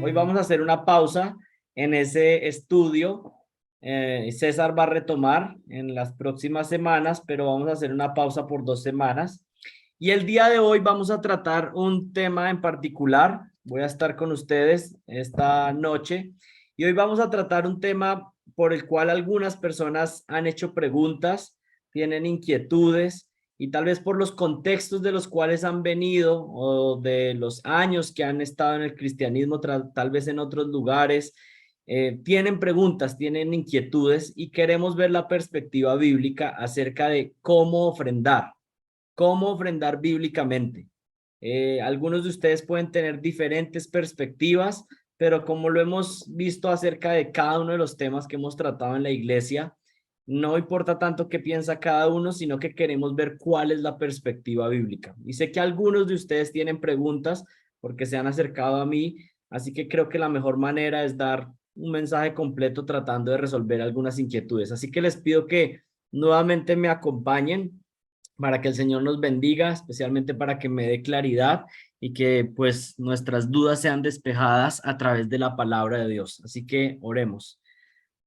Hoy vamos a hacer una pausa en ese estudio. César va a retomar en las próximas semanas, pero vamos a hacer una pausa por 2 semanas. Y el día de hoy vamos a tratar un tema en particular. Voy a estar con ustedes esta noche y hoy vamos a tratar un tema por el cual algunas personas han hecho preguntas, tienen inquietudes y tal vez por los contextos de los cuales han venido o de los años que han estado en el cristianismo, tal vez en otros lugares, tienen preguntas, tienen inquietudes y queremos ver la perspectiva bíblica acerca de cómo ofrendar bíblicamente. Algunos de ustedes pueden tener diferentes perspectivas, pero como lo hemos visto acerca de cada uno de los temas que hemos tratado en la iglesia, no importa tanto qué piensa cada uno, sino que queremos ver cuál es la perspectiva bíblica. Y sé que algunos de ustedes tienen preguntas porque se han acercado a mí, así que creo que la mejor manera es dar un mensaje completo tratando de resolver algunas inquietudes. Así que les pido que nuevamente me acompañen para que el Señor nos bendiga, especialmente para que me dé claridad y que pues nuestras dudas sean despejadas a través de la palabra de Dios. Así que oremos.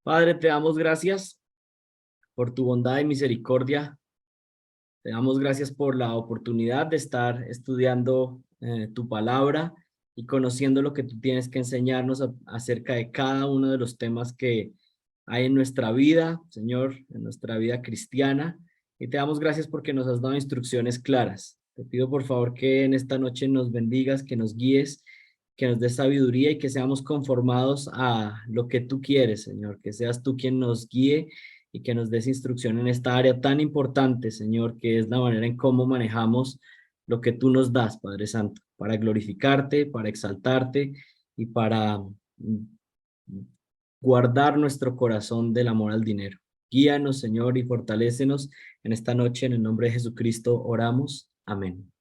Padre, te damos gracias por tu bondad y misericordia. Te damos gracias por la oportunidad de estar estudiando tu palabra y conociendo lo que tú tienes que enseñarnos acerca de cada uno de los temas que hay en nuestra vida, Señor, en nuestra vida cristiana. Y te damos gracias porque nos has dado instrucciones claras. Te pido por favor que en esta noche nos bendigas, que nos guíes, que nos des sabiduría y que seamos conformados a lo que tú quieres, Señor, que seas tú quien nos guíe y que nos des instrucción en esta área tan importante, Señor, que es la manera en cómo manejamos lo que tú nos das, Padre Santo, para glorificarte, para exaltarte y para guardar nuestro corazón del amor al dinero. Guíanos, Señor, y fortalécenos en esta noche. En el nombre de Jesucristo oramos. Amén.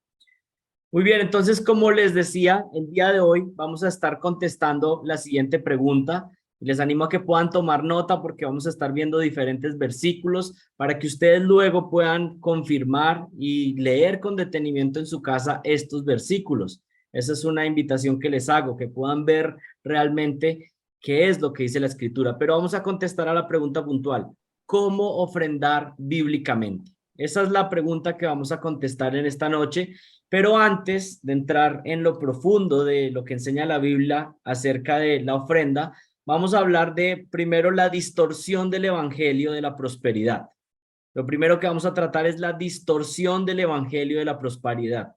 Muy bien, entonces, como les decía, el día de hoy vamos a estar contestando la siguiente pregunta. Les animo a que puedan tomar nota porque vamos a estar viendo diferentes versículos para que ustedes luego puedan confirmar y leer con detenimiento en su casa estos versículos. Esa es una invitación que les hago, que puedan ver realmente qué es lo que dice la Escritura. Pero vamos a contestar a la pregunta puntual. ¿Cómo ofrendar bíblicamente? Esa es la pregunta que vamos a contestar en esta noche. Pero antes de entrar en lo profundo de lo que enseña la Biblia acerca de la ofrenda, vamos a hablar de primero la distorsión del evangelio de la prosperidad. Lo primero que vamos a tratar es la distorsión del evangelio de la prosperidad.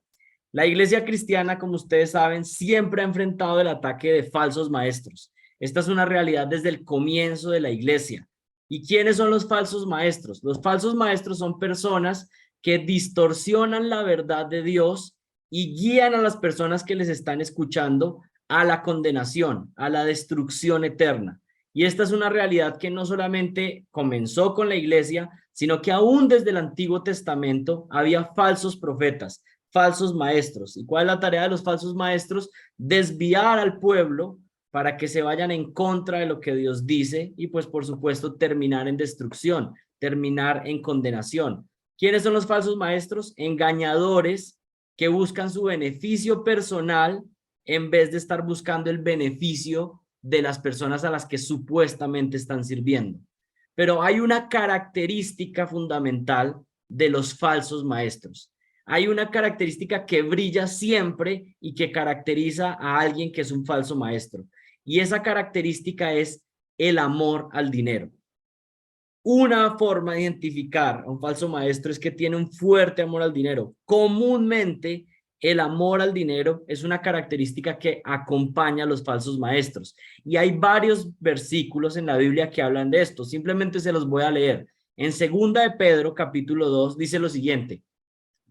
La iglesia cristiana, como ustedes saben, siempre ha enfrentado el ataque de falsos maestros. Esta es una realidad desde el comienzo de la iglesia. ¿Y quiénes son los falsos maestros? Los falsos maestros son personas que distorsionan la verdad de Dios y guían a las personas que les están escuchando a la condenación, a la destrucción eterna. Y esta es una realidad que no solamente comenzó con la iglesia, sino que aún desde el Antiguo Testamento había falsos profetas, falsos maestros. ¿Y cuál es la tarea de los falsos maestros? Desviar al pueblo para que se vayan en contra de lo que Dios dice y pues por supuesto terminar en destrucción, terminar en condenación. ¿Quiénes son los falsos maestros? Engañadores que buscan su beneficio personal en vez de estar buscando el beneficio de las personas a las que supuestamente están sirviendo. Pero hay una característica fundamental de los falsos maestros. Hay una característica que brilla siempre y que caracteriza a alguien que es un falso maestro. Y esa característica es el amor al dinero. Una forma de identificar a un falso maestro es que tiene un fuerte amor al dinero. Comúnmente, el amor al dinero es una característica que acompaña a los falsos maestros. Y hay varios versículos en la Biblia que hablan de esto. Simplemente se los voy a leer. En 2 de Pedro, capítulo 2, dice lo siguiente: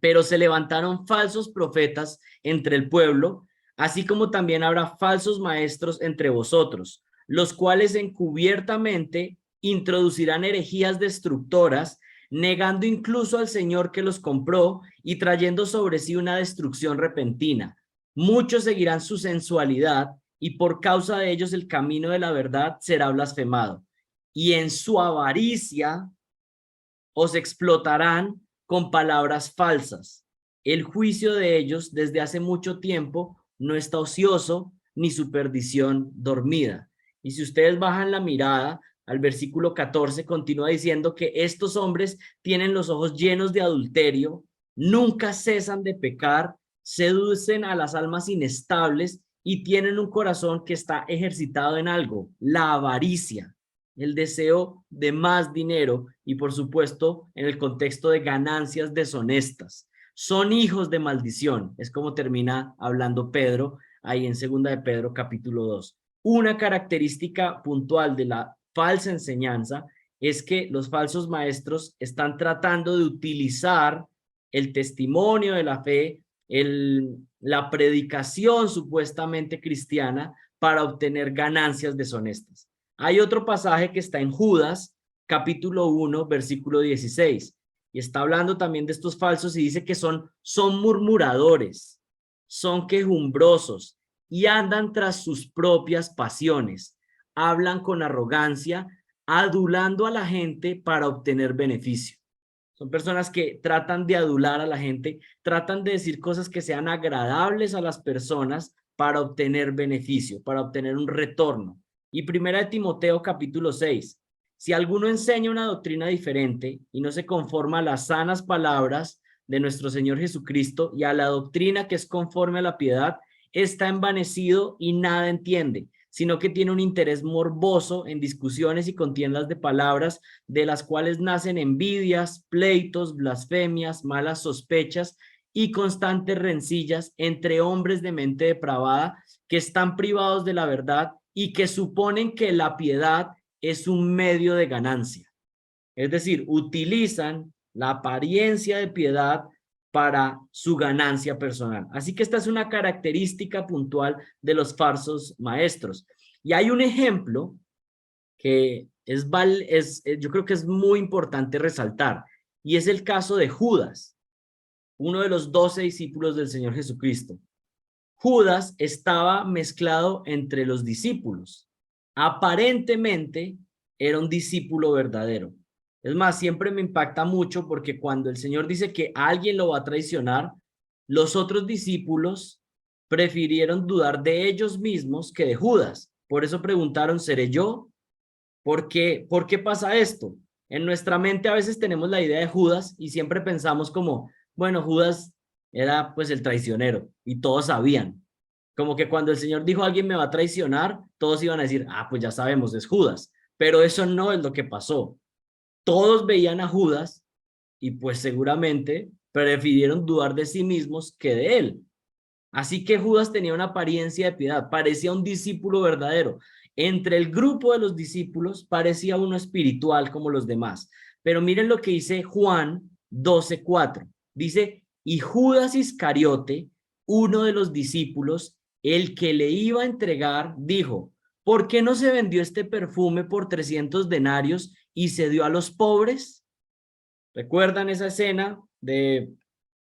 pero se levantaron falsos profetas entre el pueblo, así como también habrá falsos maestros entre vosotros, los cuales encubiertamente introducirán herejías destructoras, negando incluso al Señor que los compró y trayendo sobre sí una destrucción repentina. Muchos seguirán su sensualidad y por causa de ellos el camino de la verdad será blasfemado. Y en su avaricia os explotarán con palabras falsas. El juicio de ellos desde hace mucho tiempo no está ocioso, ni su perdición dormida. Y si ustedes bajan la mirada al versículo 14, continúa diciendo que estos hombres tienen los ojos llenos de adulterio, nunca cesan de pecar, seducen a las almas inestables y tienen un corazón que está ejercitado en algo, la avaricia, el deseo de más dinero y por supuesto en el contexto de ganancias deshonestas. Son hijos de maldición, es como termina hablando Pedro ahí en segunda de Pedro capítulo 2. Una característica puntual de la falsa enseñanza es que los falsos maestros están tratando de utilizar el testimonio de la fe, la predicación supuestamente cristiana para obtener ganancias deshonestas. Hay otro pasaje que está en Judas, capítulo 1, versículo 16, y está hablando también de estos falsos y dice que son murmuradores, son quejumbrosos y andan tras sus propias pasiones, hablan con arrogancia, adulando a la gente para obtener beneficio. Son personas que tratan de adular a la gente, tratan de decir cosas que sean agradables a las personas para obtener beneficio, para obtener un retorno. Y primera de Timoteo capítulo 6. Si alguno enseña una doctrina diferente y no se conforma a las sanas palabras de nuestro Señor Jesucristo y a la doctrina que es conforme a la piedad, está envanecido y nada entiende, sino que tiene un interés morboso en discusiones y contiendas de palabras, de las cuales nacen envidias, pleitos, blasfemias, malas sospechas y constantes rencillas entre hombres de mente depravada que están privados de la verdad y que suponen que la piedad es un medio de ganancia. Es decir, utilizan la apariencia de piedad para su ganancia personal. Así que esta es una característica puntual de los falsos maestros. Y hay un ejemplo que yo creo que es muy importante resaltar, y es el caso de Judas, uno de los 12 discípulos del Señor Jesucristo. Judas estaba mezclado entre los discípulos. Aparentemente era un discípulo verdadero. Es más, siempre me impacta mucho porque cuando el Señor dice que alguien lo va a traicionar, los otros discípulos prefirieron dudar de ellos mismos que de Judas. Por eso preguntaron, ¿seré yo? ¿Por qué pasa esto? En nuestra mente a veces tenemos la idea de Judas y siempre pensamos como, bueno, Judas era pues el traicionero y todos sabían. Como que cuando el Señor dijo alguien me va a traicionar, todos iban a decir, ah, pues ya sabemos, es Judas. Pero eso no es lo que pasó. Todos veían a Judas y pues seguramente prefirieron dudar de sí mismos que de él. Así que Judas tenía una apariencia de piedad, parecía un discípulo verdadero. Entre el grupo de los discípulos parecía uno espiritual como los demás. Pero miren lo que dice Juan 12:4. Dice, y Judas Iscariote, uno de los discípulos, el que le iba a entregar, dijo, ¿por qué no se vendió este perfume por 300 denarios y se dio a los pobres? ¿Recuerdan esa escena de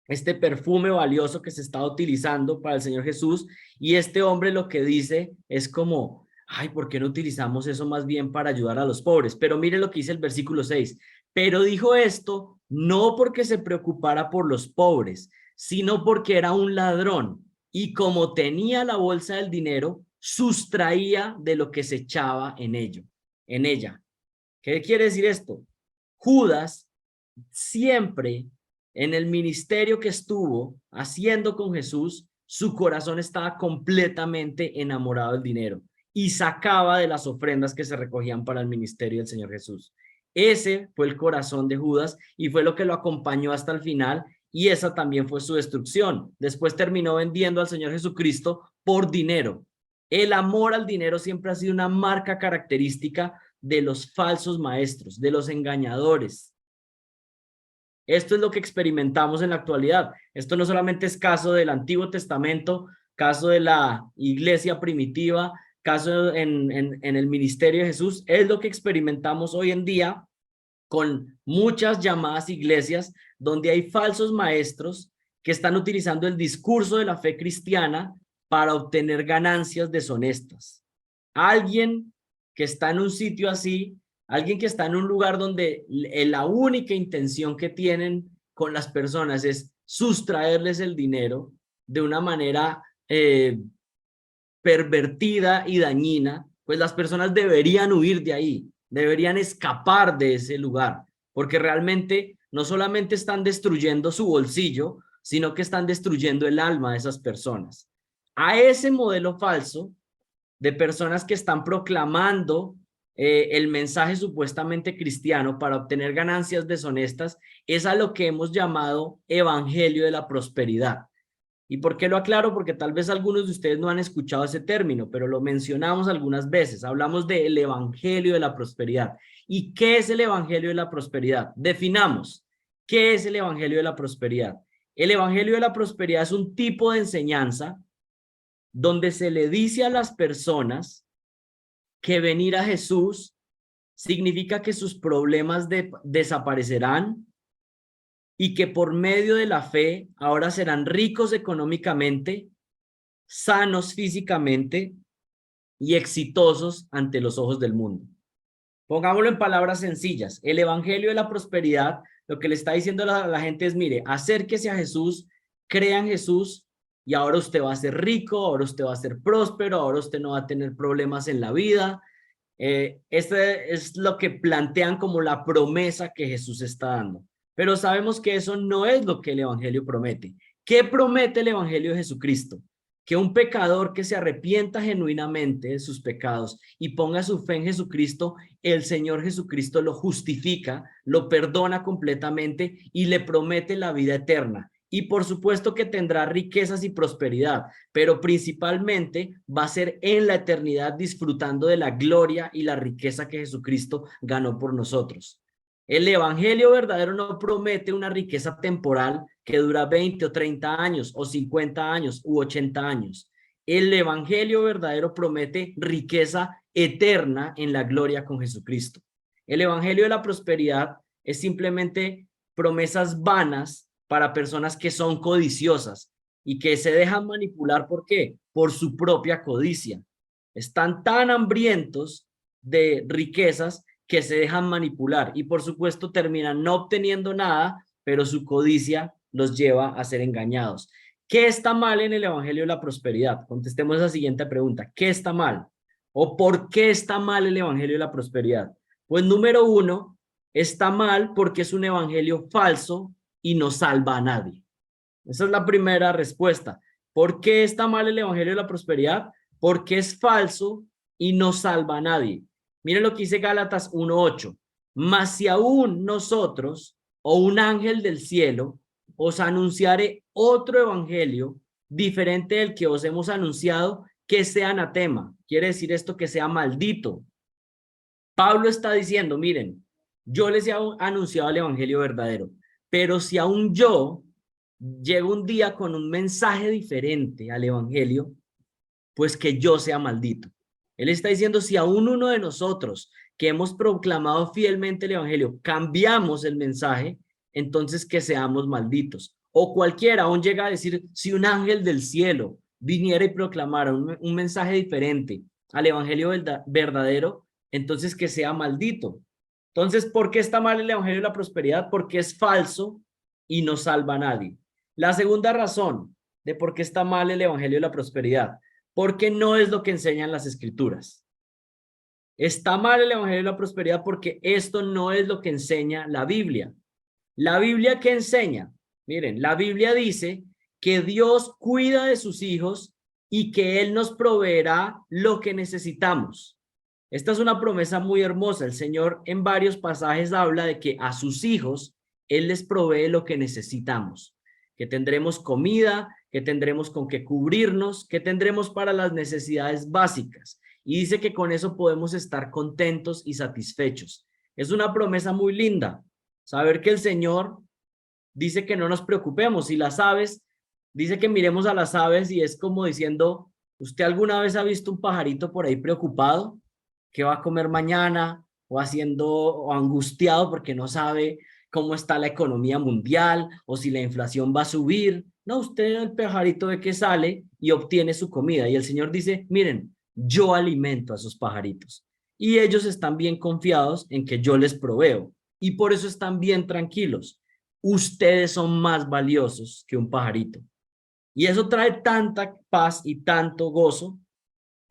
este perfume valioso que se estaba utilizando para el Señor Jesús? Y este hombre lo que dice es como, ay, ¿por qué no utilizamos eso más bien para ayudar a los pobres? Pero mire lo que dice el versículo 6. Pero dijo esto no porque se preocupara por los pobres, sino porque era un ladrón y como tenía la bolsa del dinero, sustraía de lo que se echaba en ella. ¿Qué quiere decir esto? Judas siempre en el ministerio que estuvo haciendo con Jesús, su corazón estaba completamente enamorado del dinero y sacaba de las ofrendas que se recogían para el ministerio del Señor Jesús. Ese fue el corazón de Judas y fue lo que lo acompañó hasta el final, y esa también fue su destrucción. Después terminó vendiendo al Señor Jesucristo por dinero. El amor al dinero siempre ha sido una marca característica de los falsos maestros, de los engañadores. Esto es lo que experimentamos en la actualidad. Esto no solamente es caso del Antiguo Testamento, caso de la iglesia primitiva, caso en el ministerio de Jesús, es lo que experimentamos hoy en día con muchas llamadas iglesias donde hay falsos maestros que están utilizando el discurso de la fe cristiana para obtener ganancias deshonestas. Alguien que está en un sitio así, alguien que está en un lugar donde la única intención que tienen con las personas es sustraerles el dinero de una manera pervertida y dañina, pues las personas deberían huir de ahí, deberían escapar de ese lugar, porque realmente no solamente están destruyendo su bolsillo, sino que están destruyendo el alma de esas personas. A ese modelo falso de personas que están proclamando el mensaje supuestamente cristiano para obtener ganancias deshonestas, es a lo que hemos llamado evangelio de la prosperidad. ¿Y por qué lo aclaro? Porque tal vez algunos de ustedes no han escuchado ese término, pero lo mencionamos algunas veces. Hablamos del evangelio de la prosperidad. ¿Y qué es el evangelio de la prosperidad? Definamos. ¿Qué es el evangelio de la prosperidad? El evangelio de la prosperidad es un tipo de enseñanza donde se le dice a las personas que venir a Jesús significa que sus problemas desaparecerán y que por medio de la fe ahora serán ricos económicamente, sanos físicamente y exitosos ante los ojos del mundo. Pongámoslo en palabras sencillas. El evangelio de la prosperidad, lo que le está diciendo a la gente es, mire, acérquese a Jesús, crea en Jesús y ahora usted va a ser rico, ahora usted va a ser próspero, ahora usted no va a tener problemas en la vida. Este es lo que plantean como la promesa que Jesús está dando. Pero sabemos que eso no es lo que el evangelio promete. ¿Qué promete el evangelio de Jesucristo? Que un pecador que se arrepienta genuinamente de sus pecados y ponga su fe en Jesucristo, el Señor Jesucristo lo justifica, lo perdona completamente y le promete la vida eterna. Y por supuesto que tendrá riquezas y prosperidad, pero principalmente va a ser en la eternidad disfrutando de la gloria y la riqueza que Jesucristo ganó por nosotros. El evangelio verdadero no promete una riqueza temporal que dura 20 o 30 años o 50 años u 80 años. El evangelio verdadero promete riqueza eterna en la gloria con Jesucristo. El evangelio de la prosperidad es simplemente promesas vanas para personas que son codiciosas y que se dejan manipular. ¿Por qué? Por su propia codicia. Están tan hambrientos de riquezas que se dejan manipular y por supuesto terminan no obteniendo nada, pero su codicia los lleva a ser engañados. ¿Qué está mal en el evangelio de la prosperidad? Contestemos esa siguiente pregunta. ¿Qué está mal? ¿O por qué está mal el evangelio de la prosperidad? Pues número uno, está mal porque es un evangelio falso y no salva a nadie. Esa es la primera respuesta. ¿Por qué está mal el evangelio de la prosperidad? Porque es falso y no salva a nadie. Miren lo que dice Gálatas 1:8. Mas si aún nosotros o un ángel del cielo os anunciare otro evangelio diferente del que os hemos anunciado, que sea anatema. Quiere decir esto, que sea maldito. Pablo está diciendo, miren, yo les he anunciado el evangelio verdadero, pero si aún yo llego un día con un mensaje diferente al evangelio, pues que yo sea maldito. Él está diciendo, si aún uno de nosotros que hemos proclamado fielmente el evangelio cambiamos el mensaje, entonces que seamos malditos. O cualquiera aún llega a decir, si un ángel del cielo viniera y proclamara un mensaje diferente al evangelio verdadero, entonces que sea maldito. Entonces, ¿por qué está mal el evangelio de la prosperidad? Porque es falso y no salva a nadie. La segunda razón de por qué está mal el evangelio de la prosperidad, porque no es lo que enseñan las escrituras. Está mal el evangelio de la prosperidad porque esto no es lo que enseña la Biblia. La Biblia, ¿qué enseña? Miren, la Biblia dice que Dios cuida de sus hijos y que Él nos proveerá lo que necesitamos. Esta es una promesa muy hermosa. El Señor en varios pasajes habla de que a sus hijos Él les provee lo que necesitamos, que tendremos comida, que tendremos con qué cubrirnos, que tendremos para las necesidades básicas. Y dice que con eso podemos estar contentos y satisfechos. Es una promesa muy linda, saber que el Señor dice que no nos preocupemos. Y las aves, dice que miremos a las aves y es como diciendo, ¿usted alguna vez ha visto un pajarito por ahí preocupado? ¿Qué va a comer mañana? O haciendo, o angustiado porque no sabe cómo está la economía mundial o si la inflación va a subir. No, usted el pajarito de que sale y obtiene su comida. Y el Señor dice, miren, yo alimento a esos pajaritos. Y ellos están bien confiados en que yo les proveo. Y por eso están bien tranquilos. Ustedes son más valiosos que un pajarito. Y eso trae tanta paz y tanto gozo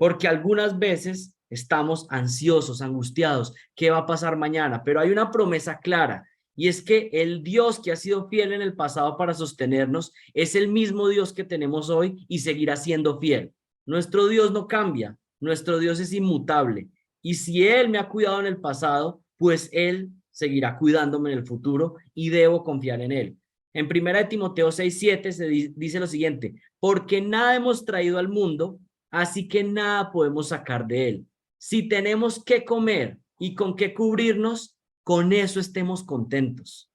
porque algunas veces estamos ansiosos, angustiados, ¿qué va a pasar mañana? Pero hay una promesa clara, y es que el Dios que ha sido fiel en el pasado para sostenernos es el mismo Dios que tenemos hoy y seguirá siendo fiel. Nuestro Dios no cambia, nuestro Dios es inmutable, y si Él me ha cuidado en el pasado, pues Él seguirá cuidándome en el futuro y debo confiar en Él. En 1 Timoteo 6:7 se dice lo siguiente: porque nada hemos traído al mundo, así que nada podemos sacar de él. Si tenemos que comer y con qué cubrirnos, con eso estemos contentos.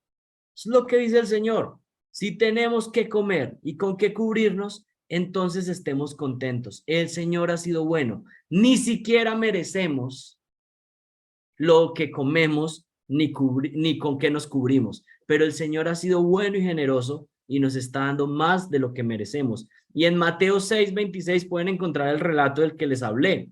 Es lo que dice el Señor. Si tenemos que comer y con qué cubrirnos, entonces estemos contentos. El Señor ha sido bueno. Ni siquiera merecemos lo que comemos ni con qué nos cubrimos, pero el Señor ha sido bueno y generoso y nos está dando más de lo que merecemos. Y en Mateo 6:26 pueden encontrar el relato del que les hablé,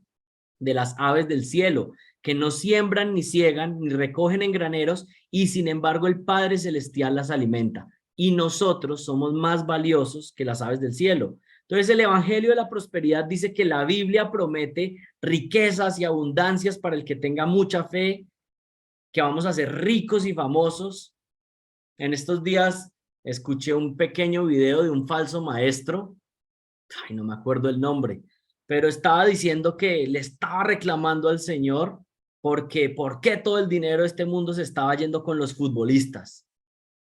de las aves del cielo, que no siembran, ni ciegan, ni recogen en graneros, y sin embargo el Padre Celestial las alimenta. Y nosotros somos más valiosos que las aves del cielo. Entonces el Evangelio de la Prosperidad dice que la Biblia promete riquezas y abundancias para el que tenga mucha fe, que vamos a ser ricos y famosos. En estos días escuché un pequeño video de un falso maestro, no me acuerdo el nombre, pero estaba diciendo que le estaba reclamando al Señor porque por qué todo el dinero de este mundo se estaba yendo con los futbolistas.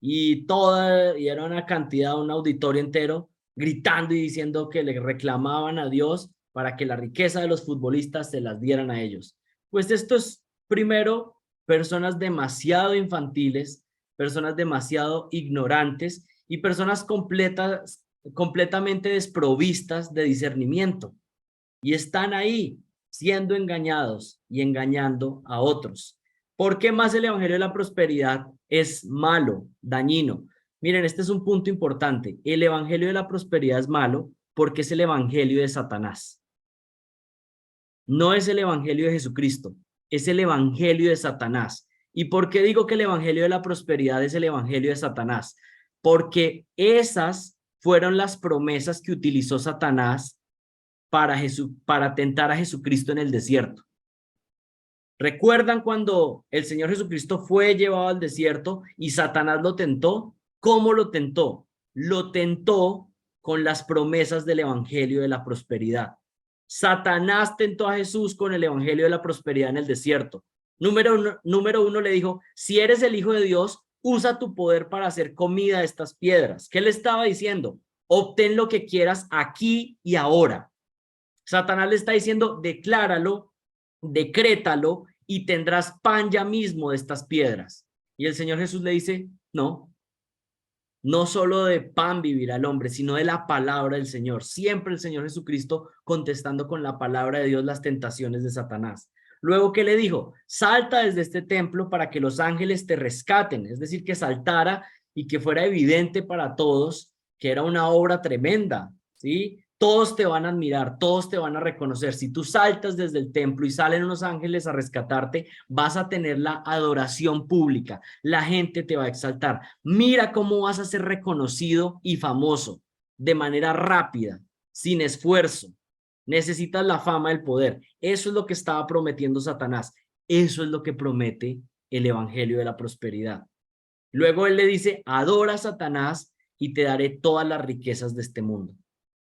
Y era una cantidad, un auditorio entero, gritando y diciendo que le reclamaban a Dios para que la riqueza de los futbolistas se las dieran a ellos. Pues esto es, primero, personas demasiado infantiles, personas demasiado ignorantes y personas completamente desprovistas de discernimiento. Y están ahí siendo engañados y engañando a otros. ¿Por qué más el Evangelio de la Prosperidad es malo, dañino? Miren, este es un punto importante. El Evangelio de la Prosperidad es malo porque es el Evangelio de Satanás. No es el Evangelio de Jesucristo, es el Evangelio de Satanás. ¿Y por qué digo que el Evangelio de la Prosperidad es el Evangelio de Satanás? Porque esas fueron las promesas que utilizó Satanás para tentar a Jesucristo en el desierto. ¿Recuerdan cuando el Señor Jesucristo fue llevado al desierto y Satanás lo tentó? ¿Cómo lo tentó? Lo tentó con las promesas del Evangelio de la Prosperidad. Satanás tentó a Jesús con el Evangelio de la Prosperidad en el desierto. Número uno le dijo: si eres el Hijo de Dios, usa tu poder para hacer comida de estas piedras. ¿Qué le estaba diciendo? Obtén lo que quieras aquí y ahora. Satanás le está diciendo: decláralo, decrétalo y tendrás pan ya mismo de estas piedras. Y el Señor Jesús le dice: no, no solo de pan vivirá el hombre, sino de la palabra del Señor. Siempre el Señor Jesucristo contestando con la palabra de Dios las tentaciones de Satanás. Luego, ¿qué le dijo? Salta desde este templo para que los ángeles te rescaten. Es decir, que saltara y que fuera evidente para todos que era una obra tremenda, ¿sí? Todos te van a admirar, todos te van a reconocer. Si tú saltas desde el templo y salen unos ángeles a rescatarte, vas a tener la adoración pública. La gente te va a exaltar. Mira cómo vas a ser reconocido y famoso de manera rápida, sin esfuerzo. Necesitas la fama, el poder. Eso es lo que estaba prometiendo Satanás. Eso es lo que promete el Evangelio de la Prosperidad. Luego él le dice: adora a Satanás y te daré todas las riquezas de este mundo.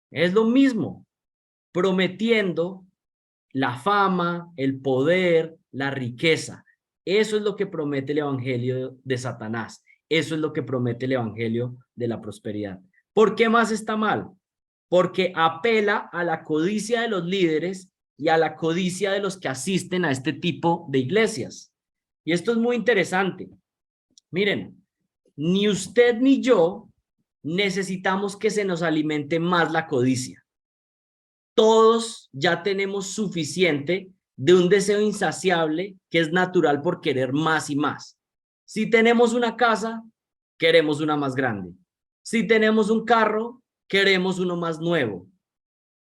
Es lo mismo, prometiendo la fama, el poder, la riqueza. Eso es lo que promete el Evangelio de Satanás. Eso es lo que promete el Evangelio de la Prosperidad. ¿Por qué más está mal? Porque apela a la codicia de los líderes y a la codicia de los que asisten a este tipo de iglesias. Y esto es muy interesante. Miren, ni usted ni yo necesitamos que se nos alimente más la codicia. Todos ya tenemos suficiente de un deseo insaciable que es natural por querer más y más. Si tenemos una casa, queremos una más grande. Si tenemos un carro, queremos uno más nuevo.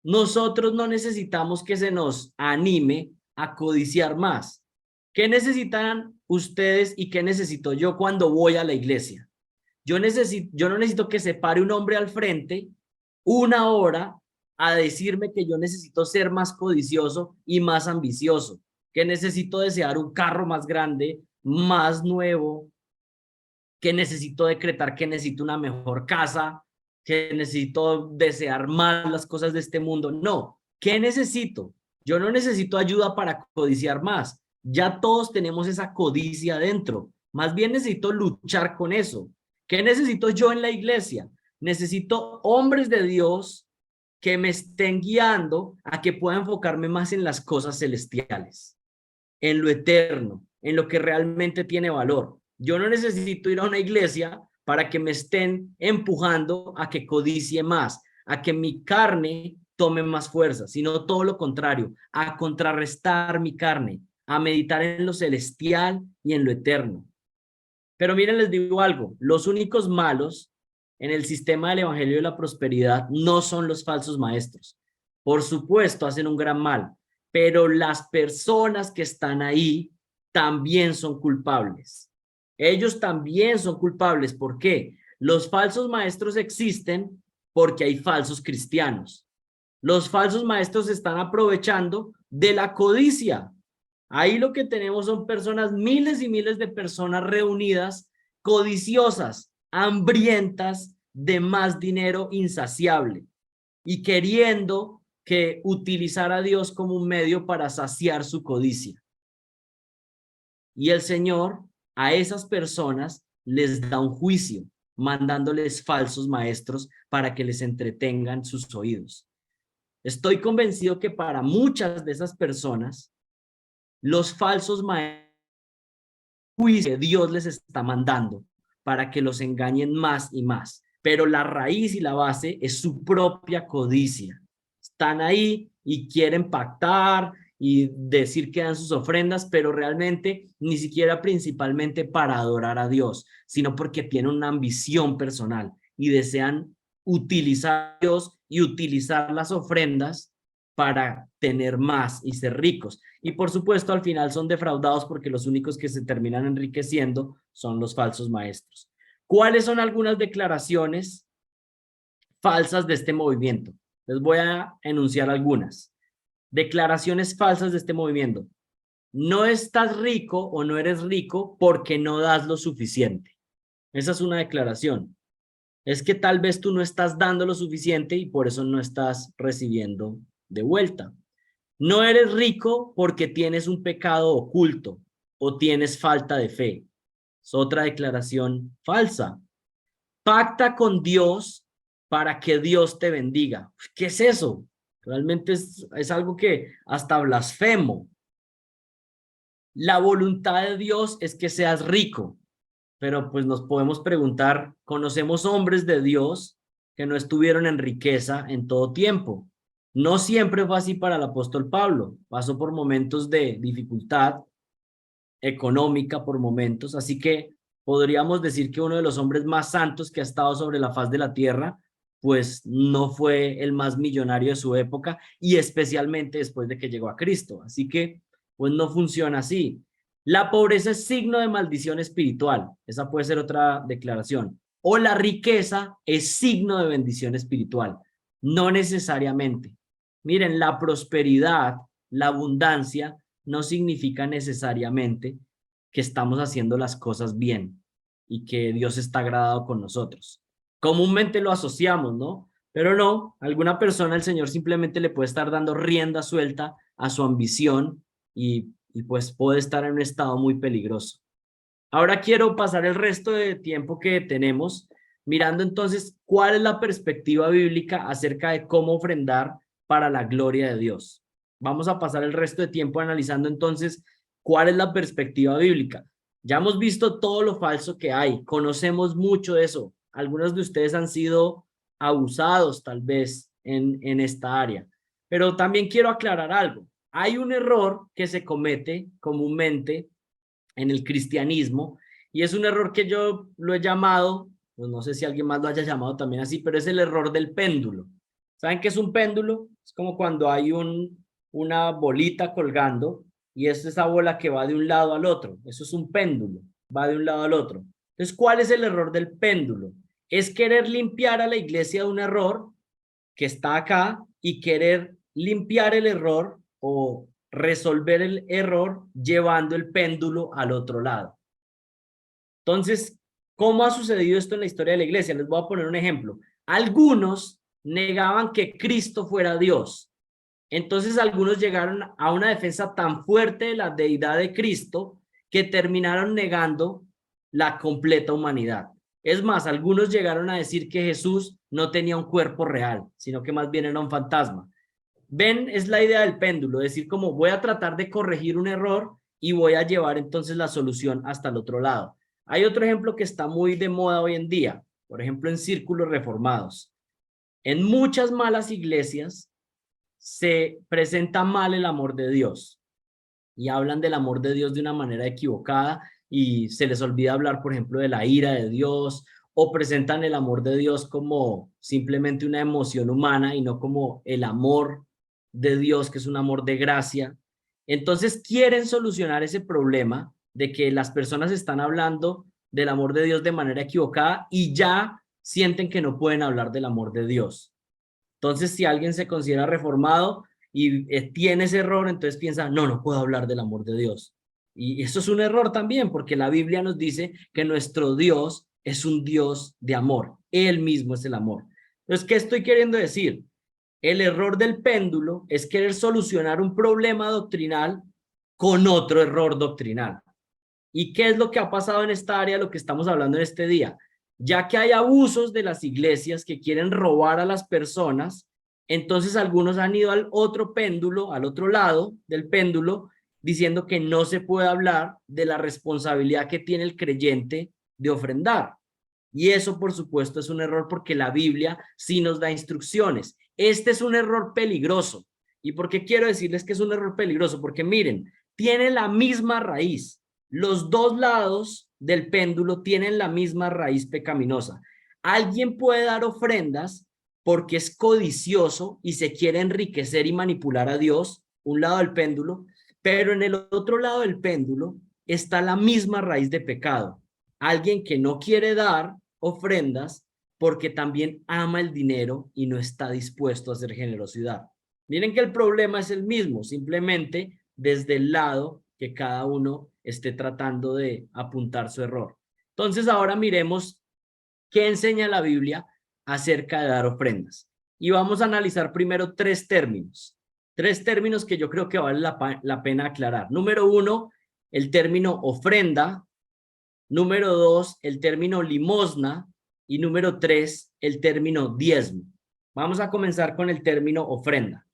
Nosotros no necesitamos que se nos anime a codiciar más. ¿Qué necesitan ustedes y qué necesito yo cuando voy a la iglesia? Yo no necesito que se pare un hombre al frente una hora a decirme que yo necesito ser más codicioso y más ambicioso, que necesito desear un carro más grande, más nuevo, que necesito decretar que necesito una mejor casa, que necesito desear más las cosas de este mundo. No, ¿qué necesito? Yo no necesito ayuda para codiciar más. Ya todos tenemos esa codicia dentro. Más bien necesito luchar con eso. ¿Qué necesito yo en la iglesia? Necesito hombres de Dios que me estén guiando a que pueda enfocarme más en las cosas celestiales, en lo eterno, en lo que realmente tiene valor. Yo no necesito ir a una iglesia para que me estén empujando a que codicie más, a que mi carne tome más fuerza, sino todo lo contrario, a contrarrestar mi carne, a meditar en lo celestial y en lo eterno. Pero miren, les digo algo, los únicos malos en el sistema del evangelio de la prosperidad no son los falsos maestros. Por supuesto, hacen un gran mal, pero las personas que están ahí también son culpables. Ellos también son culpables. ¿Por qué? Los falsos maestros existen porque hay falsos cristianos. Los falsos maestros se están aprovechando de la codicia. Ahí lo que tenemos son personas, miles y miles de personas reunidas, codiciosas, hambrientas de más dinero insaciable y queriendo que utilizar a Dios como un medio para saciar su codicia. Y el Señor a esas personas les da un juicio, mandándoles falsos maestros para que les entretengan sus oídos. Estoy convencido que para muchas de esas personas, los falsos maestros que Dios les está mandando para que los engañen más y más. Pero la raíz y la base es su propia codicia. Están ahí y quieren pactar y decir que dan sus ofrendas, pero realmente ni siquiera principalmente para adorar a Dios, sino porque tienen una ambición personal y desean utilizar a Dios y utilizar las ofrendas para tener más y ser ricos. Y por supuesto, al final son defraudados porque los únicos que se terminan enriqueciendo son los falsos maestros. ¿Cuáles son algunas declaraciones falsas de este movimiento? Les voy a enunciar algunas. Declaraciones falsas de este movimiento. No estás rico o no eres rico porque no das lo suficiente. Esa es una declaración. Es que tal vez tú no estás dando lo suficiente y por eso no estás recibiendo de vuelta. No eres rico porque tienes un pecado oculto o tienes falta de fe. Es otra declaración falsa. Pacta con Dios para que Dios te bendiga. ¿Qué es eso? Realmente es algo que hasta blasfemo. La voluntad de Dios es que seas rico, pero pues nos podemos preguntar, ¿conocemos hombres de Dios que no estuvieron en riqueza en todo tiempo? No siempre fue así para el apóstol Pablo, pasó por momentos de dificultad económica, por momentos, así que podríamos decir que uno de los hombres más santos que ha estado sobre la faz de la tierra, pues no fue el más millonario de su época y especialmente después de que llegó a Cristo, así que pues no funciona así. La pobreza es signo de maldición espiritual, esa puede ser otra declaración, o la riqueza es signo de bendición espiritual, no necesariamente. Miren, la prosperidad, la abundancia, no significa necesariamente que estamos haciendo las cosas bien y que Dios está agradado con nosotros. Comúnmente lo asociamos, ¿no? Pero no, a alguna persona el Señor simplemente le puede estar dando rienda suelta a su ambición y pues puede estar en un estado muy peligroso. Ahora quiero pasar el resto de tiempo que tenemos mirando entonces cuál es la perspectiva bíblica acerca de cómo ofrendar para la gloria de Dios. Vamos a pasar el resto de tiempo analizando entonces cuál es la perspectiva bíblica. Ya hemos visto todo lo falso que hay, conocemos mucho de eso. Algunos de ustedes han sido abusados tal vez en esta área, pero también quiero aclarar algo. Hay un error que se comete comúnmente en el cristianismo y es un error que yo lo he llamado, pues no sé si alguien más lo haya llamado también así, pero es el error del péndulo. ¿Saben qué es un péndulo? Es como cuando hay una bolita colgando y es esa bola que va de un lado al otro. Eso es un péndulo, va de un lado al otro. Entonces, ¿cuál es el error del péndulo? Es querer limpiar a la iglesia de un error que está acá y querer limpiar el error o resolver el error llevando el péndulo al otro lado. Entonces, ¿cómo ha sucedido esto en la historia de la iglesia? Les voy a poner un ejemplo. Algunos negaban que Cristo fuera Dios. Entonces algunos llegaron a una defensa tan fuerte de la deidad de Cristo que terminaron negando la completa humanidad. Es más, algunos llegaron a decir que Jesús no tenía un cuerpo real, sino que más bien era un fantasma. Ven, es la idea del péndulo, decir como voy a tratar de corregir un error y voy a llevar entonces la solución hasta el otro lado. Hay otro ejemplo que está muy de moda hoy en día, por ejemplo en círculos reformados. En muchas malas iglesias se presenta mal el amor de Dios y hablan del amor de Dios de una manera equivocada y se les olvida hablar, por ejemplo, de la ira de Dios, o presentan el amor de Dios como simplemente una emoción humana y no como el amor de Dios, que es un amor de gracia. Entonces quieren solucionar ese problema de que las personas están hablando del amor de Dios de manera equivocada y ya sienten que no pueden hablar del amor de Dios. Entonces, si alguien se considera reformado y tiene ese error, entonces piensa, no, no puedo hablar del amor de Dios. Y eso es un error también, porque la Biblia nos dice que nuestro Dios es un Dios de amor. Él mismo es el amor. Entonces, ¿qué estoy queriendo decir? El error del péndulo es querer solucionar un problema doctrinal con otro error doctrinal. ¿Y qué es lo que ha pasado en esta área, lo que estamos hablando en este día? Ya que hay abusos de las iglesias que quieren robar a las personas, entonces algunos han ido al otro péndulo, al otro lado del péndulo, diciendo que no se puede hablar de la responsabilidad que tiene el creyente de ofrendar. Y eso, por supuesto, es un error porque la Biblia sí nos da instrucciones. Este es un error peligroso. ¿Y por qué quiero decirles que es un error peligroso? Porque miren, tiene la misma raíz. Los dos lados del péndulo tienen la misma raíz pecaminosa. Alguien puede dar ofrendas porque es codicioso y se quiere enriquecer y manipular a Dios, un lado del péndulo, pero en el otro lado del péndulo está la misma raíz de pecado. Alguien que no quiere dar ofrendas porque también ama el dinero y no está dispuesto a hacer generosidad. Miren que el problema es el mismo, simplemente desde el lado que cada uno esté tratando de apuntar su error. Entonces ahora miremos qué enseña la Biblia acerca de dar ofrendas. Y vamos a analizar primero tres términos que yo creo que vale la pena aclarar. Número uno, el término ofrenda. Número dos, el término limosna. Y número tres, el término diezmo. Vamos a comenzar con el término ofrenda.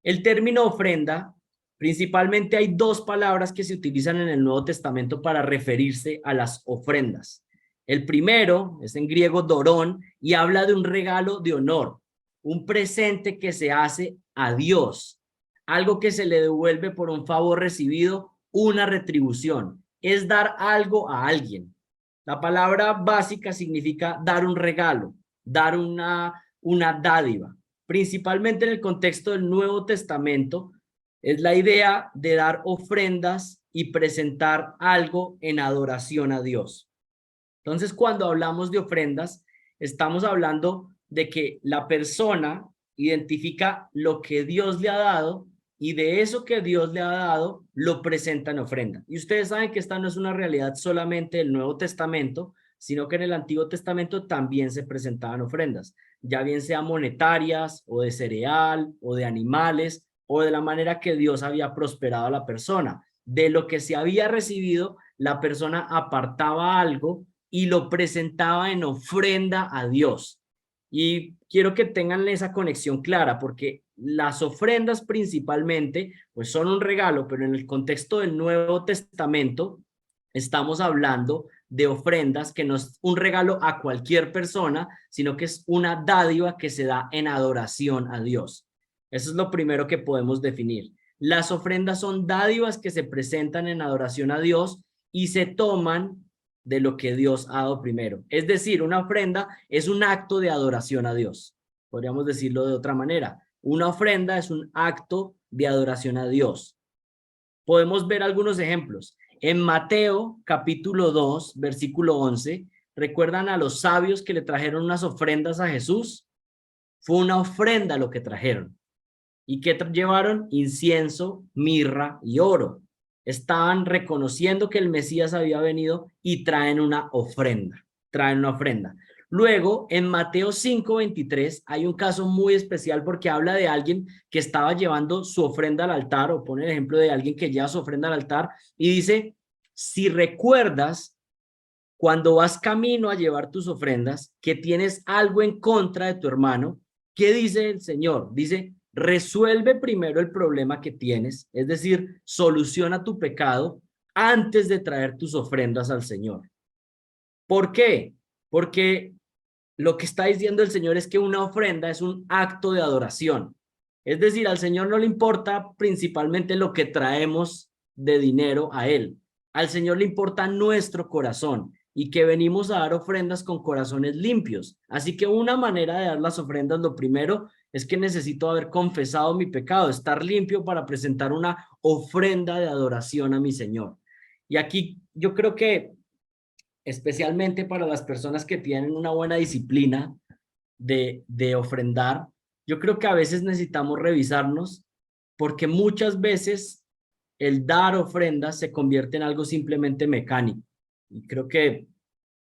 El término ofrenda, principalmente hay dos palabras que se utilizan en el Nuevo Testamento para referirse a las ofrendas. El primero es en griego dorón y habla de un regalo de honor, un presente que se hace a Dios, algo que se le devuelve por un favor recibido, una retribución, es dar algo a alguien. La palabra básica significa dar un regalo, dar una dádiva. Principalmente en el contexto del Nuevo Testamento, es la idea de dar ofrendas y presentar algo en adoración a Dios. Entonces, cuando hablamos de ofrendas, estamos hablando de que la persona identifica lo que Dios le ha dado y de eso que Dios le ha dado lo presenta en ofrenda. Y ustedes saben que esta no es una realidad solamente del Nuevo Testamento, sino que en el Antiguo Testamento también se presentaban ofrendas, ya bien sean monetarias o de cereal o de animales o de la manera que Dios había prosperado a la persona. De lo que se había recibido, la persona apartaba algo y lo presentaba en ofrenda a Dios. Y quiero que tengan esa conexión clara, porque las ofrendas principalmente, pues son un regalo, pero en el contexto del Nuevo Testamento estamos hablando de ofrendas que no es un regalo a cualquier persona, sino que es una dádiva que se da en adoración a Dios. Eso es lo primero que podemos definir. Las ofrendas son dádivas que se presentan en adoración a Dios y se toman de lo que Dios ha dado primero. Es decir, una ofrenda es un acto de adoración a Dios. Podríamos decirlo de otra manera. Una ofrenda es un acto de adoración a Dios. Podemos ver algunos ejemplos. En Mateo capítulo 2, versículo 11, ¿recuerdan a los sabios que le trajeron unas ofrendas a Jesús? Fue una ofrenda lo que trajeron. ¿Y qué llevaron? Incienso, mirra y oro. Estaban reconociendo que el Mesías había venido y traen una ofrenda. Traen una ofrenda. Luego, en Mateo 5:23, hay un caso muy especial porque habla de alguien que estaba llevando su ofrenda al altar, o pone el ejemplo de alguien que lleva su ofrenda al altar, y dice, si recuerdas cuando vas camino a llevar tus ofrendas, que tienes algo en contra de tu hermano, ¿qué dice el Señor? Dice, resuelve primero el problema que tienes, es decir, soluciona tu pecado antes de traer tus ofrendas al Señor. ¿Por qué? Porque lo que está diciendo el Señor es que una ofrenda es un acto de adoración. Es decir, al Señor no le importa principalmente lo que traemos de dinero a Él. Al Señor le importa nuestro corazón y que venimos a dar ofrendas con corazones limpios. Así que una manera de dar las ofrendas, lo primero es que necesito haber confesado mi pecado, estar limpio para presentar una ofrenda de adoración a mi Señor. Y aquí yo creo que especialmente para las personas que tienen una buena disciplina de ofrendar, yo creo que a veces necesitamos revisarnos porque muchas veces el dar ofrendas se convierte en algo simplemente mecánico. Y creo que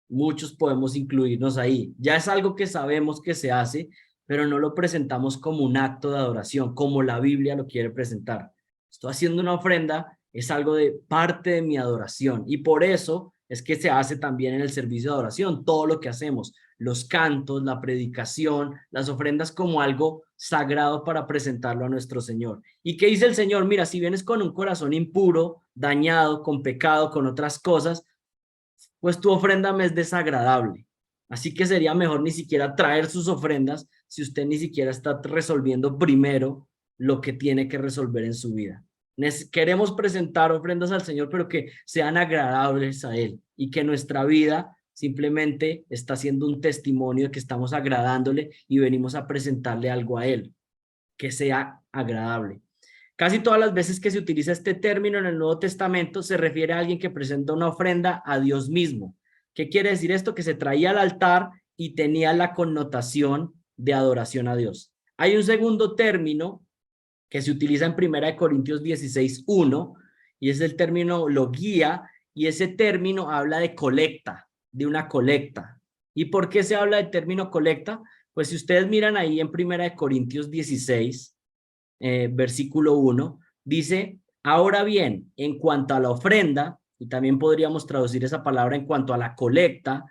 muchos podemos incluirnos ahí. Ya es algo que sabemos que se hace, pero no lo presentamos como un acto de adoración, como la Biblia lo quiere presentar. Estoy haciendo una ofrenda, es algo de parte de mi adoración y por eso es que se hace también en el servicio de adoración, todo lo que hacemos, los cantos, la predicación, las ofrendas como algo sagrado para presentarlo a nuestro Señor. ¿Y qué dice el Señor? Mira, si vienes con un corazón impuro, dañado, con pecado, con otras cosas, pues tu ofrenda me es desagradable. Así que sería mejor ni siquiera traer sus ofrendas si usted ni siquiera está resolviendo primero lo que tiene que resolver en su vida. Queremos presentar ofrendas al Señor, pero que sean agradables a Él y que nuestra vida simplemente está siendo un testimonio de que estamos agradándole y venimos a presentarle algo a Él, que sea agradable. Casi todas las veces que se utiliza este término en el Nuevo Testamento se refiere a alguien que presenta una ofrenda a Dios mismo. ¿Qué quiere decir esto? Que se traía al altar y tenía la connotación de adoración a Dios. Hay un segundo término que se utiliza en 1 Corintios 16:1 y es el término logía, y ese término habla de colecta, de una colecta. ¿Y por qué se habla del término colecta? Pues si ustedes miran ahí en 1 Corintios 16, versículo 1, dice, ahora bien, en cuanto a la ofrenda, y también podríamos traducir esa palabra en cuanto a la colecta,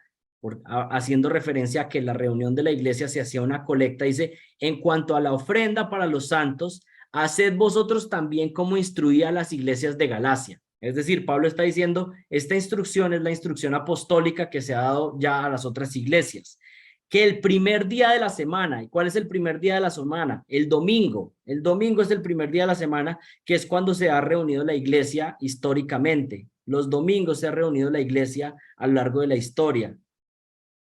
haciendo referencia a que la reunión de la iglesia se hacía una colecta, dice, en cuanto a la ofrenda para los santos, haced vosotros también como instruía a las iglesias de Galacia. Es decir, Pablo está diciendo, esta instrucción es la instrucción apostólica que se ha dado ya a las otras iglesias, que el primer día de la semana, ¿y cuál es el primer día de la semana? El domingo es el primer día de la semana, que es cuando se ha reunido la iglesia históricamente. Los domingos se ha reunido la iglesia a lo largo de la historia.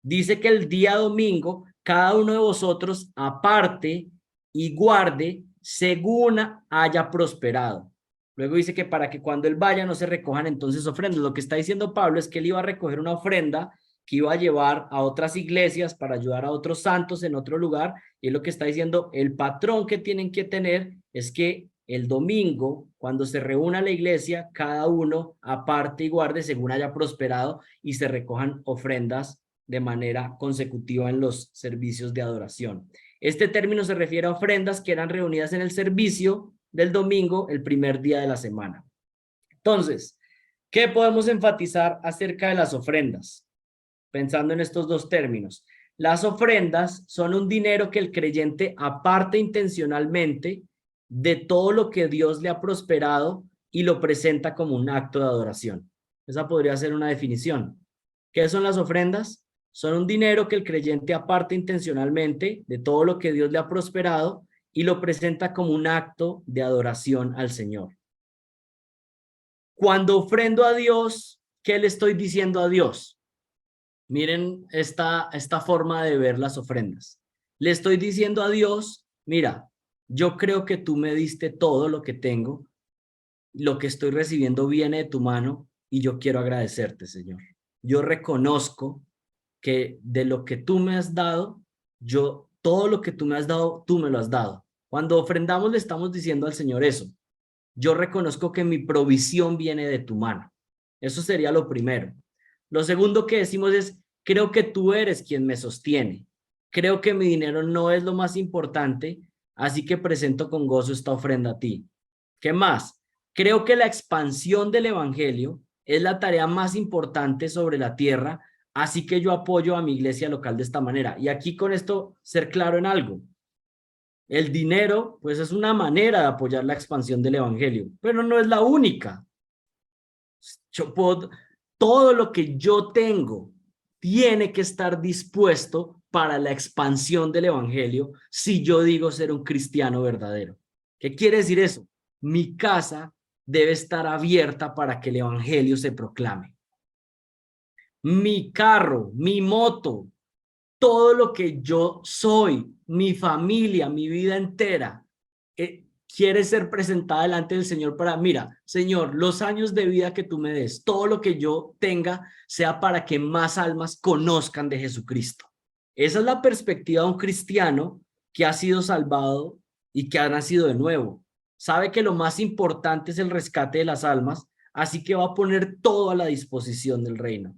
Dice que el día domingo, cada uno de vosotros aparte y guarde según haya prosperado. Luego dice que para que cuando él vaya no se recojan entonces ofrendas. Lo que está diciendo Pablo es que él iba a recoger una ofrenda que iba a llevar a otras iglesias para ayudar a otros santos en otro lugar. Y lo que está diciendo, el patrón que tienen que tener es que el domingo, cuando se reúna la iglesia, cada uno aparte y guarde según haya prosperado y se recojan ofrendas de manera consecutiva en los servicios de adoración. Este término se refiere a ofrendas que eran reunidas en el servicio del domingo, el primer día de la semana. Entonces, ¿qué podemos enfatizar acerca de las ofrendas? Pensando en estos dos términos. Las ofrendas son un dinero que el creyente aparte intencionalmente de todo lo que Dios le ha prosperado y lo presenta como un acto de adoración. Esa podría ser una definición. ¿Qué son las ofrendas? Son un dinero que el creyente aparte intencionalmente de todo lo que Dios le ha prosperado y lo presenta como un acto de adoración al Señor. Cuando ofrendo a Dios, ¿qué le estoy diciendo a Dios? Miren esta forma de ver las ofrendas. Le estoy diciendo a Dios, mira, yo creo que tú me diste todo lo que tengo, lo que estoy recibiendo viene de tu mano y yo quiero agradecerte, Señor. Yo reconozco que de lo que tú me has dado, yo todo lo que tú me has dado, tú me lo has dado. Cuando ofrendamos le estamos diciendo al Señor eso. Yo reconozco que mi provisión viene de tu mano. Eso sería lo primero. Lo segundo que decimos es, creo que tú eres quien me sostiene. Creo que mi dinero no es lo más importante, así que presento con gozo esta ofrenda a ti. ¿Qué más? Creo que la expansión del evangelio es la tarea más importante sobre la tierra, así que yo apoyo a mi iglesia local de esta manera. Y aquí con esto ser claro en algo. El dinero, pues es una manera de apoyar la expansión del evangelio, pero no es la única. Yo puedo, todo lo que yo tengo tiene que estar dispuesto para la expansión del evangelio si yo digo ser un cristiano verdadero. ¿Qué quiere decir eso? Mi casa debe estar abierta para que el evangelio se proclame. Mi carro, mi moto, todo lo que yo soy, mi familia, mi vida entera, quiere ser presentada delante del Señor para, mira, Señor, los años de vida que tú me des, todo lo que yo tenga, sea para que más almas conozcan de Jesucristo. Esa es la perspectiva de un cristiano que ha sido salvado y que ha nacido de nuevo. Sabe que lo más importante es el rescate de las almas, así que va a poner todo a la disposición del reino.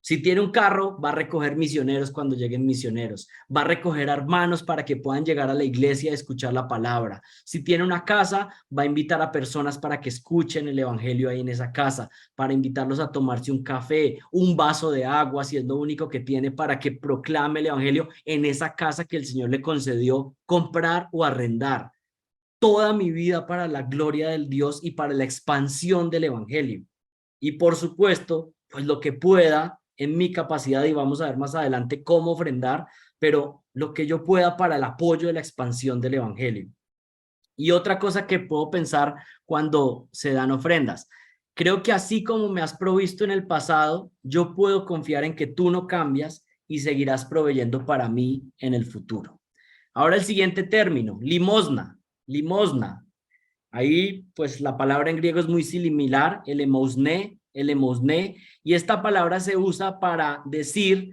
Si tiene un carro, va a recoger misioneros cuando lleguen misioneros. Va a recoger hermanos para que puedan llegar a la iglesia y escuchar la palabra. Si tiene una casa, va a invitar a personas para que escuchen el evangelio ahí en esa casa, para invitarlos a tomarse un café, un vaso de agua, si es lo único que tiene, para que proclame el evangelio en esa casa que el Señor le concedió comprar o arrendar. Toda mi vida para la gloria del Dios y para la expansión del evangelio. Y por supuesto, pues lo que pueda en mi capacidad, y vamos a ver más adelante cómo ofrendar, pero lo que yo pueda para el apoyo de la expansión del evangelio. Y otra cosa que puedo pensar cuando se dan ofrendas, creo que así como me has provisto en el pasado, yo puedo confiar en que tú no cambias y seguirás proveyendo para mí en el futuro. Ahora el siguiente término, limosna, limosna. Ahí, pues la palabra en griego es muy similar, el emosné, y esta palabra se usa para decir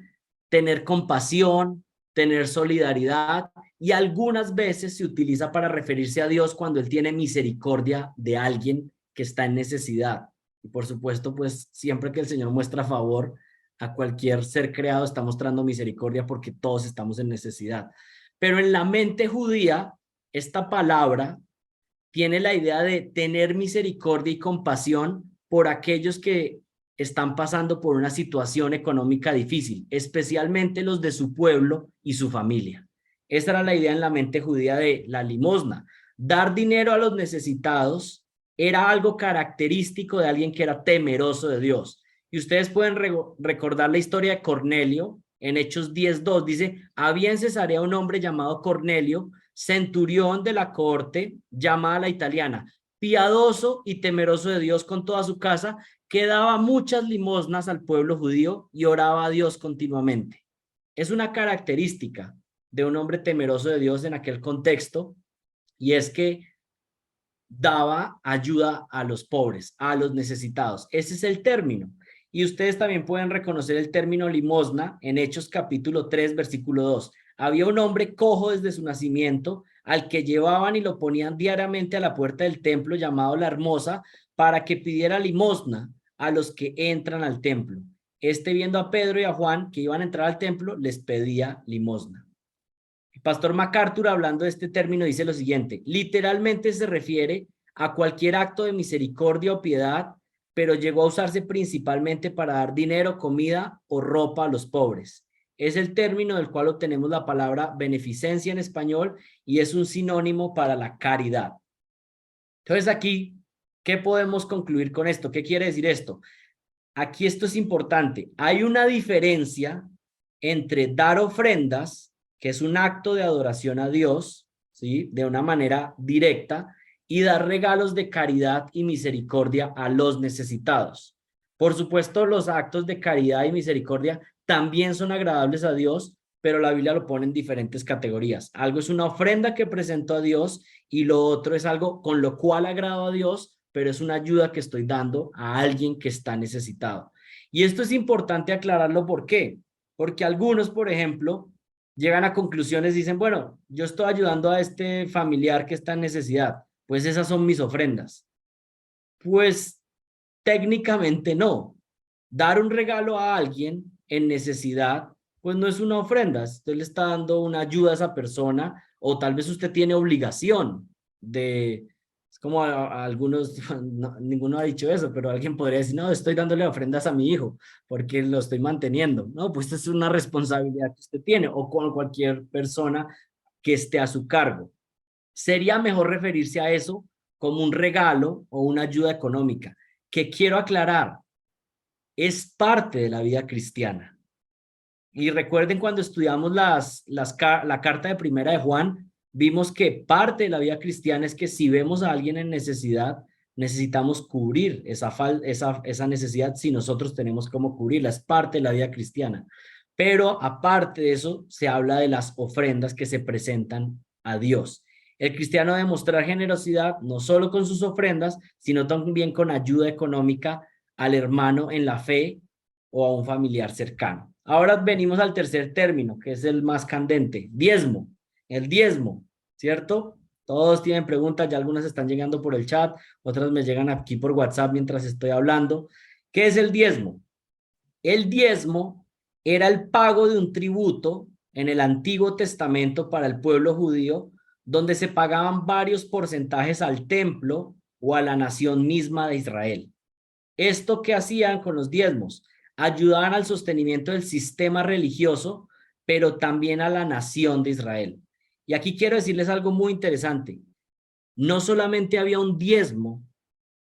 tener compasión, tener solidaridad, y algunas veces se utiliza para referirse a Dios cuando Él tiene misericordia de alguien que está en necesidad. Y por supuesto, pues siempre que el Señor muestra favor a cualquier ser creado, está mostrando misericordia porque todos estamos en necesidad. Pero en la mente judía, esta palabra tiene la idea de tener misericordia y compasión por aquellos que están pasando por una situación económica difícil, especialmente los de su pueblo y su familia. Esa era la idea en la mente judía de la limosna. Dar dinero a los necesitados era algo característico de alguien que era temeroso de Dios. Y ustedes pueden recordar la historia de Cornelio en Hechos 10:2. Dice, había en Cesarea un hombre llamado Cornelio, centurión de la corte, llamada la italiana, piadoso y temeroso de Dios con toda su casa, que daba muchas limosnas al pueblo judío y oraba a Dios continuamente. Es una característica de un hombre temeroso de Dios en aquel contexto, y es que daba ayuda a los pobres, a los necesitados. Ese es el término. Y ustedes también pueden reconocer el término limosna en Hechos capítulo 3, versículo 2. Había un hombre cojo desde su nacimiento, al que llevaban y lo ponían diariamente a la puerta del templo llamado La Hermosa, para que pidiera limosna a los que entran al templo. Este, viendo a Pedro y a Juan que iban a entrar al templo, les pedía limosna. El pastor MacArthur, hablando de este término, dice lo siguiente: literalmente se refiere a cualquier acto de misericordia o piedad, pero llegó a usarse principalmente para dar dinero, comida o ropa a los pobres. Es el término del cual obtenemos la palabra beneficencia en español y es un sinónimo para la caridad. Entonces aquí, ¿qué podemos concluir con esto? ¿Qué quiere decir esto? Aquí esto es importante. Hay una diferencia entre dar ofrendas, que es un acto de adoración a Dios, ¿sí?, de una manera directa, y dar regalos de caridad y misericordia a los necesitados. Por supuesto, los actos de caridad y misericordia también son agradables a Dios, pero la Biblia lo pone en diferentes categorías. Algo es una ofrenda que presento a Dios y lo otro es algo con lo cual agrado a Dios, pero es una ayuda que estoy dando a alguien que está necesitado. Y esto es importante aclararlo. ¿Por qué? Porque algunos, por ejemplo, llegan a conclusiones, dicen, bueno, yo estoy ayudando a este familiar que está en necesidad, pues esas son mis ofrendas. Pues técnicamente no. Dar un regalo a alguien en necesidad, pues no es una ofrenda. Usted le está dando una ayuda a esa persona o tal vez usted tiene obligación de, es como a algunos, ninguno ha dicho eso, pero alguien podría decir, no, estoy dándole ofrendas a mi hijo porque lo estoy manteniendo. No, pues es una responsabilidad que usted tiene o con cualquier persona que esté a su cargo. Sería mejor referirse a eso como un regalo o una ayuda económica, que quiero aclarar, es parte de la vida cristiana. Y recuerden cuando estudiamos la carta de primera de Juan, vimos que parte de la vida cristiana es que si vemos a alguien en necesidad, necesitamos cubrir esa necesidad si nosotros tenemos cómo cubrirla. Es parte de la vida cristiana. Pero aparte de eso, se habla de las ofrendas que se presentan a Dios. El cristiano debe mostrar generosidad no solo con sus ofrendas, sino también con ayuda económica al hermano en la fe o a un familiar cercano. Ahora venimos al tercer término, que es el más candente, diezmo. El diezmo, ¿cierto? Todos tienen preguntas, ya algunas están llegando por el chat, otras me llegan aquí por WhatsApp mientras estoy hablando. ¿Qué es el diezmo? El diezmo era el pago de un tributo en el Antiguo Testamento para el pueblo judío, donde se pagaban varios porcentajes al templo o a la nación misma de Israel. ¿Esto qué hacían con los diezmos? Ayudaban al sostenimiento del sistema religioso, pero también a la nación de Israel. Y aquí quiero decirles algo muy interesante. No solamente había un diezmo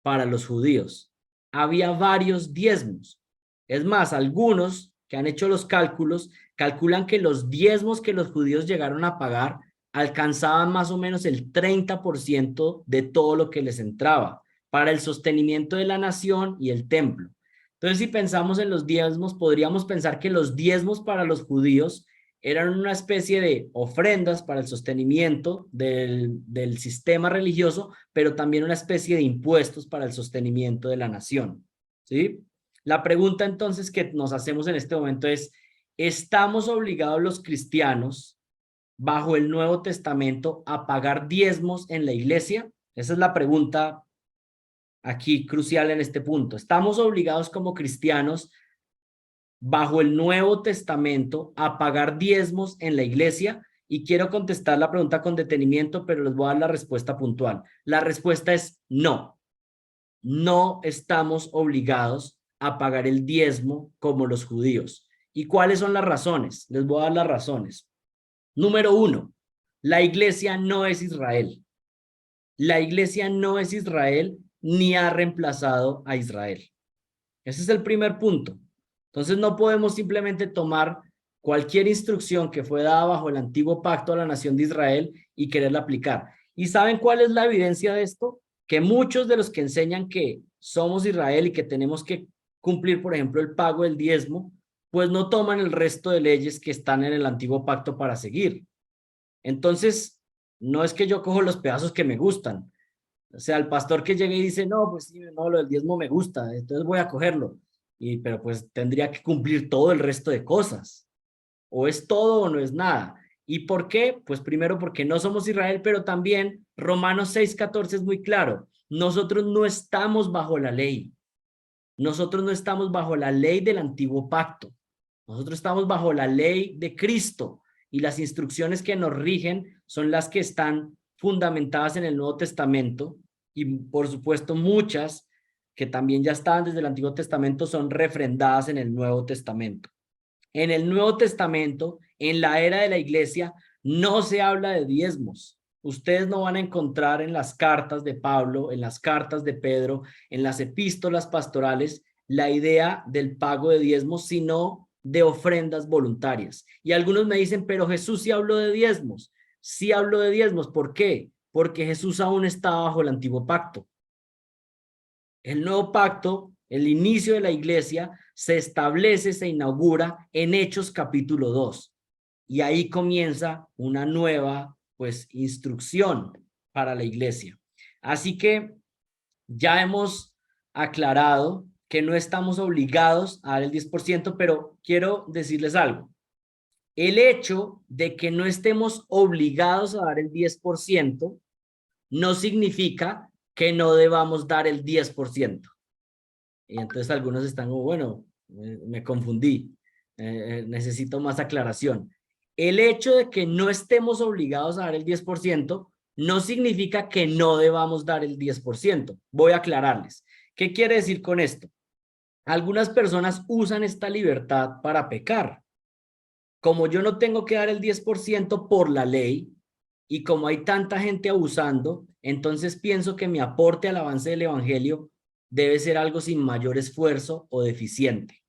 para los judíos, había varios diezmos. Es más, algunos que han hecho los cálculos calculan que los diezmos que los judíos llegaron a pagar alcanzaban más o menos el 30% de todo lo que les entraba para el sostenimiento de la nación y el templo. Entonces, si pensamos en los diezmos, podríamos pensar que los diezmos para los judíos eran una especie de ofrendas para el sostenimiento del sistema religioso, pero también una especie de impuestos para el sostenimiento de la nación, ¿sí? La pregunta entonces que nos hacemos en este momento es, ¿estamos obligados los cristianos bajo el Nuevo Testamento a pagar diezmos en la iglesia? Esa es la pregunta aquí crucial en este punto. ¿Estamos obligados como cristianos bajo el Nuevo Testamento a pagar diezmos en la iglesia? Y quiero contestar la pregunta con detenimiento, pero les voy a dar la respuesta puntual. La respuesta es no. No estamos obligados a pagar el diezmo como los judíos. ¿Y cuáles son las razones? Les voy a dar las razones. Número uno, la iglesia no es Israel. La iglesia no es Israel ni ha reemplazado a Israel. Ese es el primer punto. Entonces no podemos simplemente tomar cualquier instrucción que fue dada bajo el antiguo pacto a la nación de Israel y quererla aplicar. ¿Y saben cuál es la evidencia de esto? Que muchos de los que enseñan que somos Israel y que tenemos que cumplir, por ejemplo, el pago del diezmo, pues no toman el resto de leyes que están en el antiguo pacto para seguir. Entonces, no es que yo cojo los pedazos que me gustan. O sea, el pastor que llegue y dice, no, pues sí, no, lo del diezmo me gusta, entonces voy a cogerlo. Pero pues tendría que cumplir todo el resto de cosas. O es todo o no es nada. ¿Y por qué? Pues primero porque no somos Israel, pero también Romanos 6:14 es muy claro. Nosotros no estamos bajo la ley. Nosotros no estamos bajo la ley del antiguo pacto. Nosotros estamos bajo la ley de Cristo y las instrucciones que nos rigen son las que están fundamentadas en el Nuevo Testamento y por supuesto muchas que también ya estaban desde el Antiguo Testamento son refrendadas en el Nuevo Testamento. En el Nuevo Testamento, en la era de la iglesia, no se habla de diezmos. Ustedes no van a encontrar en las cartas de Pablo, en las cartas de Pedro, en las epístolas pastorales, la idea del pago de diezmos, sino de ofrendas voluntarias. Y algunos me dicen, pero Jesús sí habló de diezmos. Sí habló de diezmos. ¿Por qué? Porque Jesús aún está bajo el antiguo pacto. El nuevo pacto, el inicio de la iglesia, se establece, se inaugura en Hechos capítulo 2. Y ahí comienza una nueva, pues, instrucción para la iglesia. Así que ya hemos aclarado que no estamos obligados a dar el 10%, pero quiero decirles algo. El hecho de que no estemos obligados a dar el 10% no significa que no debamos dar el 10%. Y entonces algunos están como, bueno, me confundí, necesito más aclaración. El hecho de que no estemos obligados a dar el 10% no significa que no debamos dar el 10%. Voy a aclararles. ¿Qué quiere decir con esto? Algunas personas usan esta libertad para pecar. Como yo no tengo que dar el 10% por la ley y como hay tanta gente abusando, entonces pienso que mi aporte al avance del evangelio debe ser algo sin mayor esfuerzo o deficiente.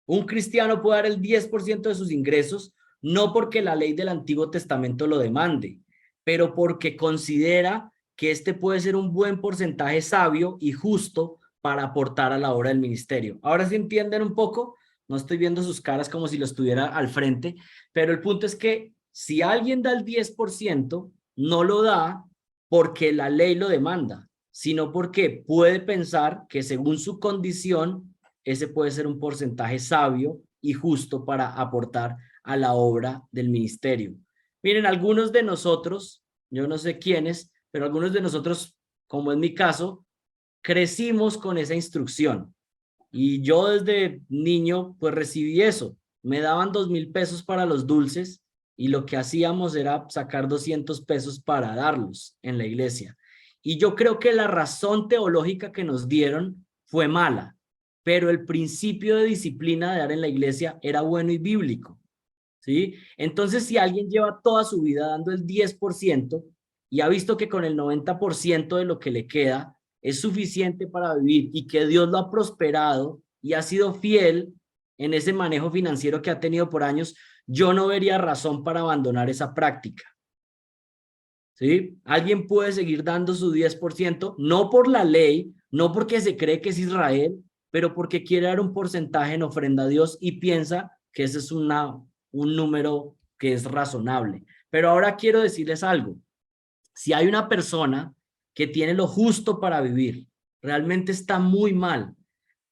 Un cristiano puede dar el 10% de sus ingresos no porque la ley del Antiguo Testamento lo demande, pero porque considera que este puede ser un buen porcentaje sabio y justo para aportar a la obra del ministerio. Ahora sí entienden un poco, no estoy viendo sus caras como si lo estuviera al frente, pero el punto es que si alguien da el 10%, no lo da porque la ley lo demanda, sino porque puede pensar que según su condición ese puede ser un porcentaje sabio y justo para aportar a la obra del ministerio. Miren, algunos de nosotros, yo no sé quiénes, pero algunos de nosotros, como en mi caso, crecimos con esa instrucción. Y yo desde niño, pues recibí eso. Me daban 2,000 pesos para los dulces y lo que hacíamos era sacar 200 pesos para darlos en la iglesia. Y yo creo que la razón teológica que nos dieron fue mala, pero el principio de disciplina de dar en la iglesia era bueno y bíblico, ¿sí? Entonces, si alguien lleva toda su vida dando el 10% y ha visto que con el 90% de lo que le queda es suficiente para vivir y que Dios lo ha prosperado y ha sido fiel en ese manejo financiero que ha tenido por años, yo no vería razón para abandonar esa práctica. ¿Sí? Alguien puede seguir dando su 10%, no por la ley, no porque se cree que es Israel, pero porque quiere dar un porcentaje en ofrenda a Dios y piensa que ese es un número que es razonable. Pero ahora quiero decirles algo. Si hay una persona que tiene lo justo para vivir, realmente está muy mal.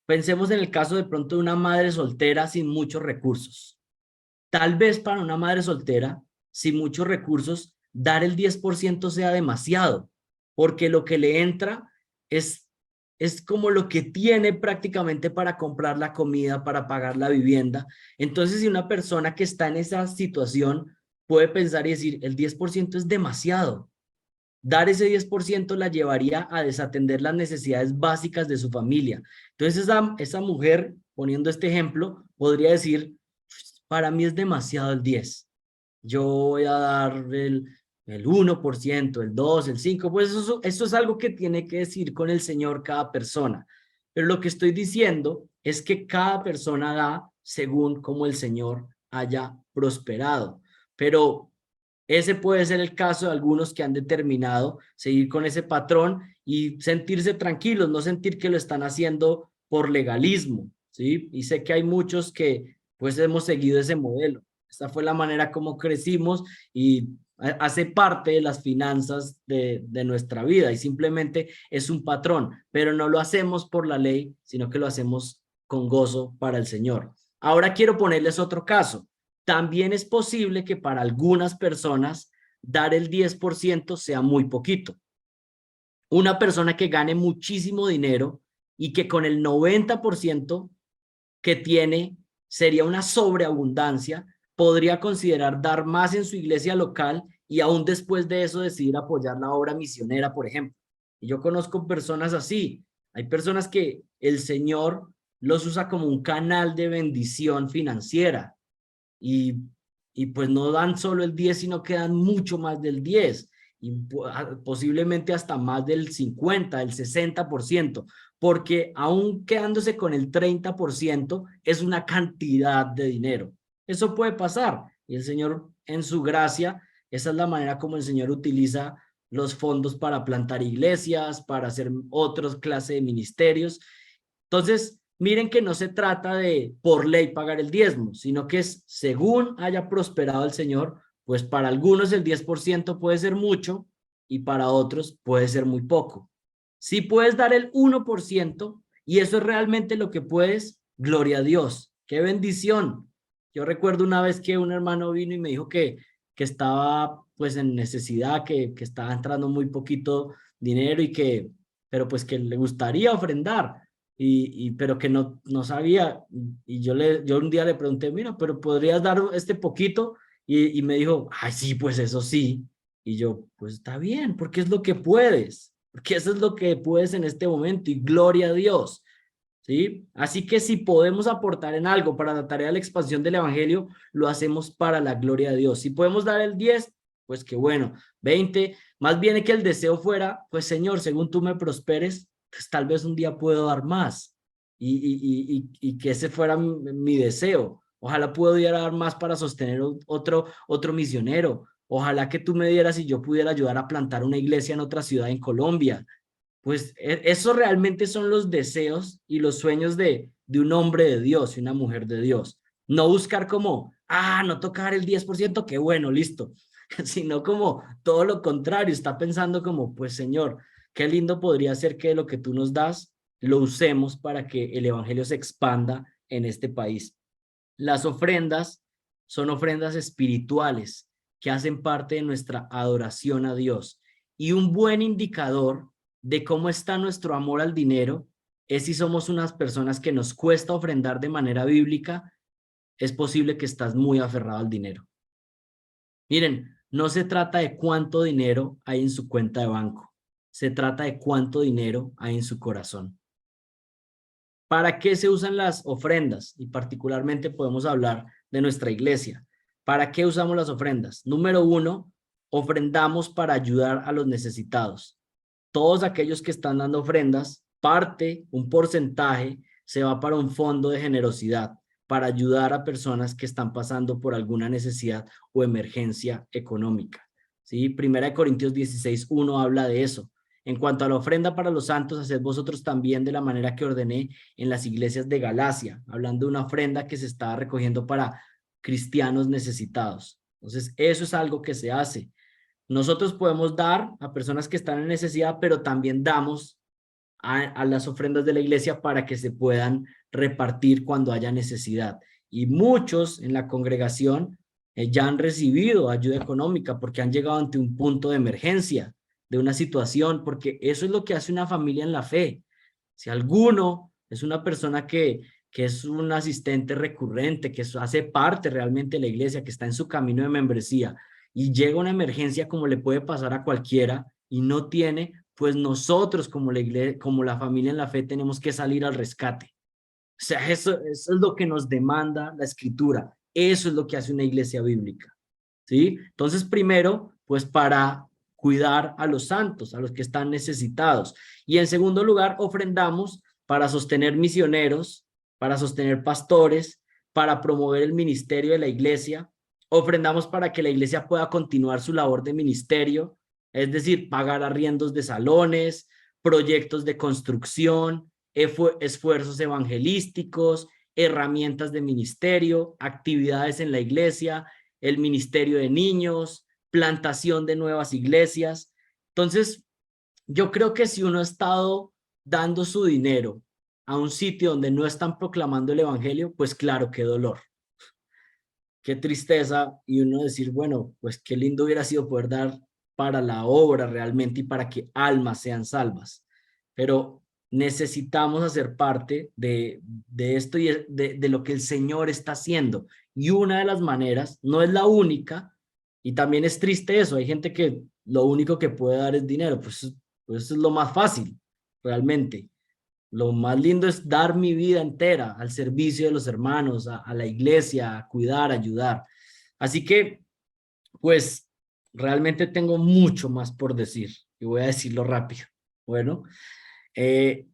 Pensemos en el caso de pronto de una madre soltera sin muchos recursos. Tal vez para una madre soltera, sin muchos recursos, dar el 10% sea demasiado, porque lo que le entra es como lo que tiene prácticamente para comprar la comida, para pagar la vivienda. Entonces, si una persona que está en esa situación puede pensar y decir, el 10% es demasiado, dar ese 10% la llevaría a desatender las necesidades básicas de su familia. Entonces, esa mujer, poniendo este ejemplo, podría decir, para mí es demasiado el 10. Yo voy a dar el 1%, el 2, el 5, pues eso es algo que tiene que decir con el Señor cada persona. Pero lo que estoy diciendo es que cada persona da según como el Señor haya prosperado. Pero ese puede ser el caso de algunos que han determinado seguir con ese patrón y sentirse tranquilos, no sentir que lo están haciendo por legalismo, ¿sí? Y sé que hay muchos que pues hemos seguido ese modelo. Esta fue la manera como crecimos y hace parte de las finanzas de nuestra vida y simplemente es un patrón, pero no lo hacemos por la ley, sino que lo hacemos con gozo para el Señor. Ahora quiero ponerles otro caso. También es posible que para algunas personas dar el 10% sea muy poquito. Una persona que gane muchísimo dinero y que con el 90% que tiene sería una sobreabundancia, podría considerar dar más en su iglesia local y aún después de eso decidir apoyar la obra misionera, por ejemplo. Y yo conozco personas así. Hay personas que el Señor los usa como un canal de bendición financiera y, y pues no dan solo el 10, sino que dan mucho más del 10 y posiblemente hasta más del 50, el 60%, porque aún quedándose con el 30% es una cantidad de dinero. Eso puede pasar y el Señor en su gracia, esa es la manera como el Señor utiliza los fondos para plantar iglesias, para hacer otras clases de ministerios. Entonces, miren que no se trata de por ley pagar el diezmo, sino que es según haya prosperado el Señor, pues para algunos el 10% puede ser mucho y para otros puede ser muy poco. Si puedes dar el 1% y eso es realmente lo que puedes, gloria a Dios, qué bendición. Yo recuerdo una vez que un hermano vino y me dijo que estaba pues en necesidad, que estaba entrando muy poquito dinero pero pues que le gustaría ofrendar, pero que no sabía. Y yo un día le pregunté, mira, pero ¿podrías dar este poquito? Y me dijo, ay, sí, pues eso sí. Y yo, pues está bien, porque es lo que puedes, porque eso es lo que puedes en este momento y gloria a Dios. ¿Sí? Así que si podemos aportar en algo para la tarea de la expansión del evangelio, lo hacemos para la gloria de Dios. Si podemos dar el 10, pues qué bueno. 20, más bien que el deseo fuera, pues Señor, según tú me prosperes, pues tal vez un día puedo dar más y que ese fuera mi deseo. Ojalá pudiera dar más para sostener otro misionero. Ojalá que tú me dieras y yo pudiera ayudar a plantar una iglesia en otra ciudad en Colombia. Pues eso realmente son los deseos y los sueños de un hombre de Dios y una mujer de Dios. No buscar como, no tocar el 10%, qué bueno, listo. Sino como todo lo contrario, está pensando como, pues Señor, qué lindo podría ser que lo que tú nos das lo usemos para que el evangelio se expanda en este país. Las ofrendas son ofrendas espirituales que hacen parte de nuestra adoración a Dios. Y un buen indicador de cómo está nuestro amor al dinero es si somos unas personas que nos cuesta ofrendar de manera bíblica, es posible que estás muy aferrado al dinero. Miren, no se trata de cuánto dinero hay en su cuenta de banco, se trata de cuánto dinero hay en su corazón. ¿Para qué se usan las ofrendas? Y particularmente podemos hablar de nuestra iglesia. ¿Para qué usamos las ofrendas? Número 1, ofrendamos para ayudar a los necesitados. Todos aquellos que están dando ofrendas, un porcentaje, se va para un fondo de generosidad, para ayudar a personas que están pasando por alguna necesidad o emergencia económica. ¿Sí? Primera de Corintios 16:1 habla de eso. En cuanto a la ofrenda para los santos, haced vosotros también de la manera que ordené en las iglesias de Galacia, hablando de una ofrenda que se estaba recogiendo para cristianos necesitados. Entonces, eso es algo que se hace. Nosotros podemos dar a personas que están en necesidad, pero también damos a las ofrendas de la iglesia para que se puedan repartir cuando haya necesidad. Y muchos en la congregación ya han recibido ayuda económica porque han llegado ante un punto de emergencia, de una situación, porque eso es lo que hace una familia en la fe. Si alguno es una persona que es un asistente recurrente, que hace parte realmente de la iglesia, que está en su camino de membresía y llega una emergencia como le puede pasar a cualquiera y no tiene, pues nosotros como la iglesia, como la familia en la fe tenemos que salir al rescate. O sea, eso es lo que nos demanda la escritura. Eso es lo que hace una iglesia bíblica. ¿Sí? Entonces, primero, pues para cuidar a los santos, a los que están necesitados. Y en segundo lugar, ofrendamos para sostener misioneros, para sostener pastores, para promover el ministerio de la iglesia. Ofrendamos para que la iglesia pueda continuar su labor de ministerio, es decir, pagar arriendos de salones, proyectos de construcción, esfuerzos evangelísticos, herramientas de ministerio, actividades en la iglesia, el ministerio de niños, plantación de nuevas iglesias. Entonces, yo creo que si uno ha estado dando su dinero a un sitio donde no están proclamando el evangelio, pues claro, qué dolor, qué tristeza, y uno decir, bueno, pues qué lindo hubiera sido poder dar para la obra realmente y para que almas sean salvas. Pero necesitamos hacer parte de esto y de lo que el Señor está haciendo. Y una de las maneras, no es la única, y también es triste eso, hay gente que lo único que puede dar es dinero, pues eso es lo más fácil, realmente. Lo más lindo es dar mi vida entera al servicio de los hermanos, a la iglesia, a cuidar, a ayudar. Así que, pues, realmente tengo mucho más por decir y voy a decirlo rápido. Bueno, eh,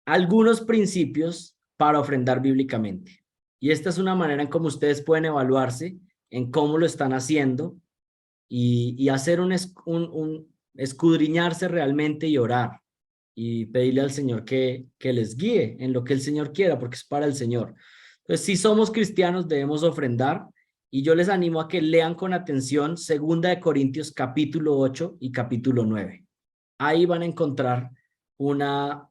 algunos principios para ofrendar bíblicamente. Y esta es una manera en cómo ustedes pueden evaluarse en cómo lo están haciendo y hacer un escudriñarse realmente y orar y pedirle al Señor que les guíe en lo que el Señor quiera, porque es para el Señor. Entonces, si somos cristianos, debemos ofrendar, y yo les animo a que lean con atención 2 Corintios capítulo 8 y capítulo 9. Ahí van a encontrar una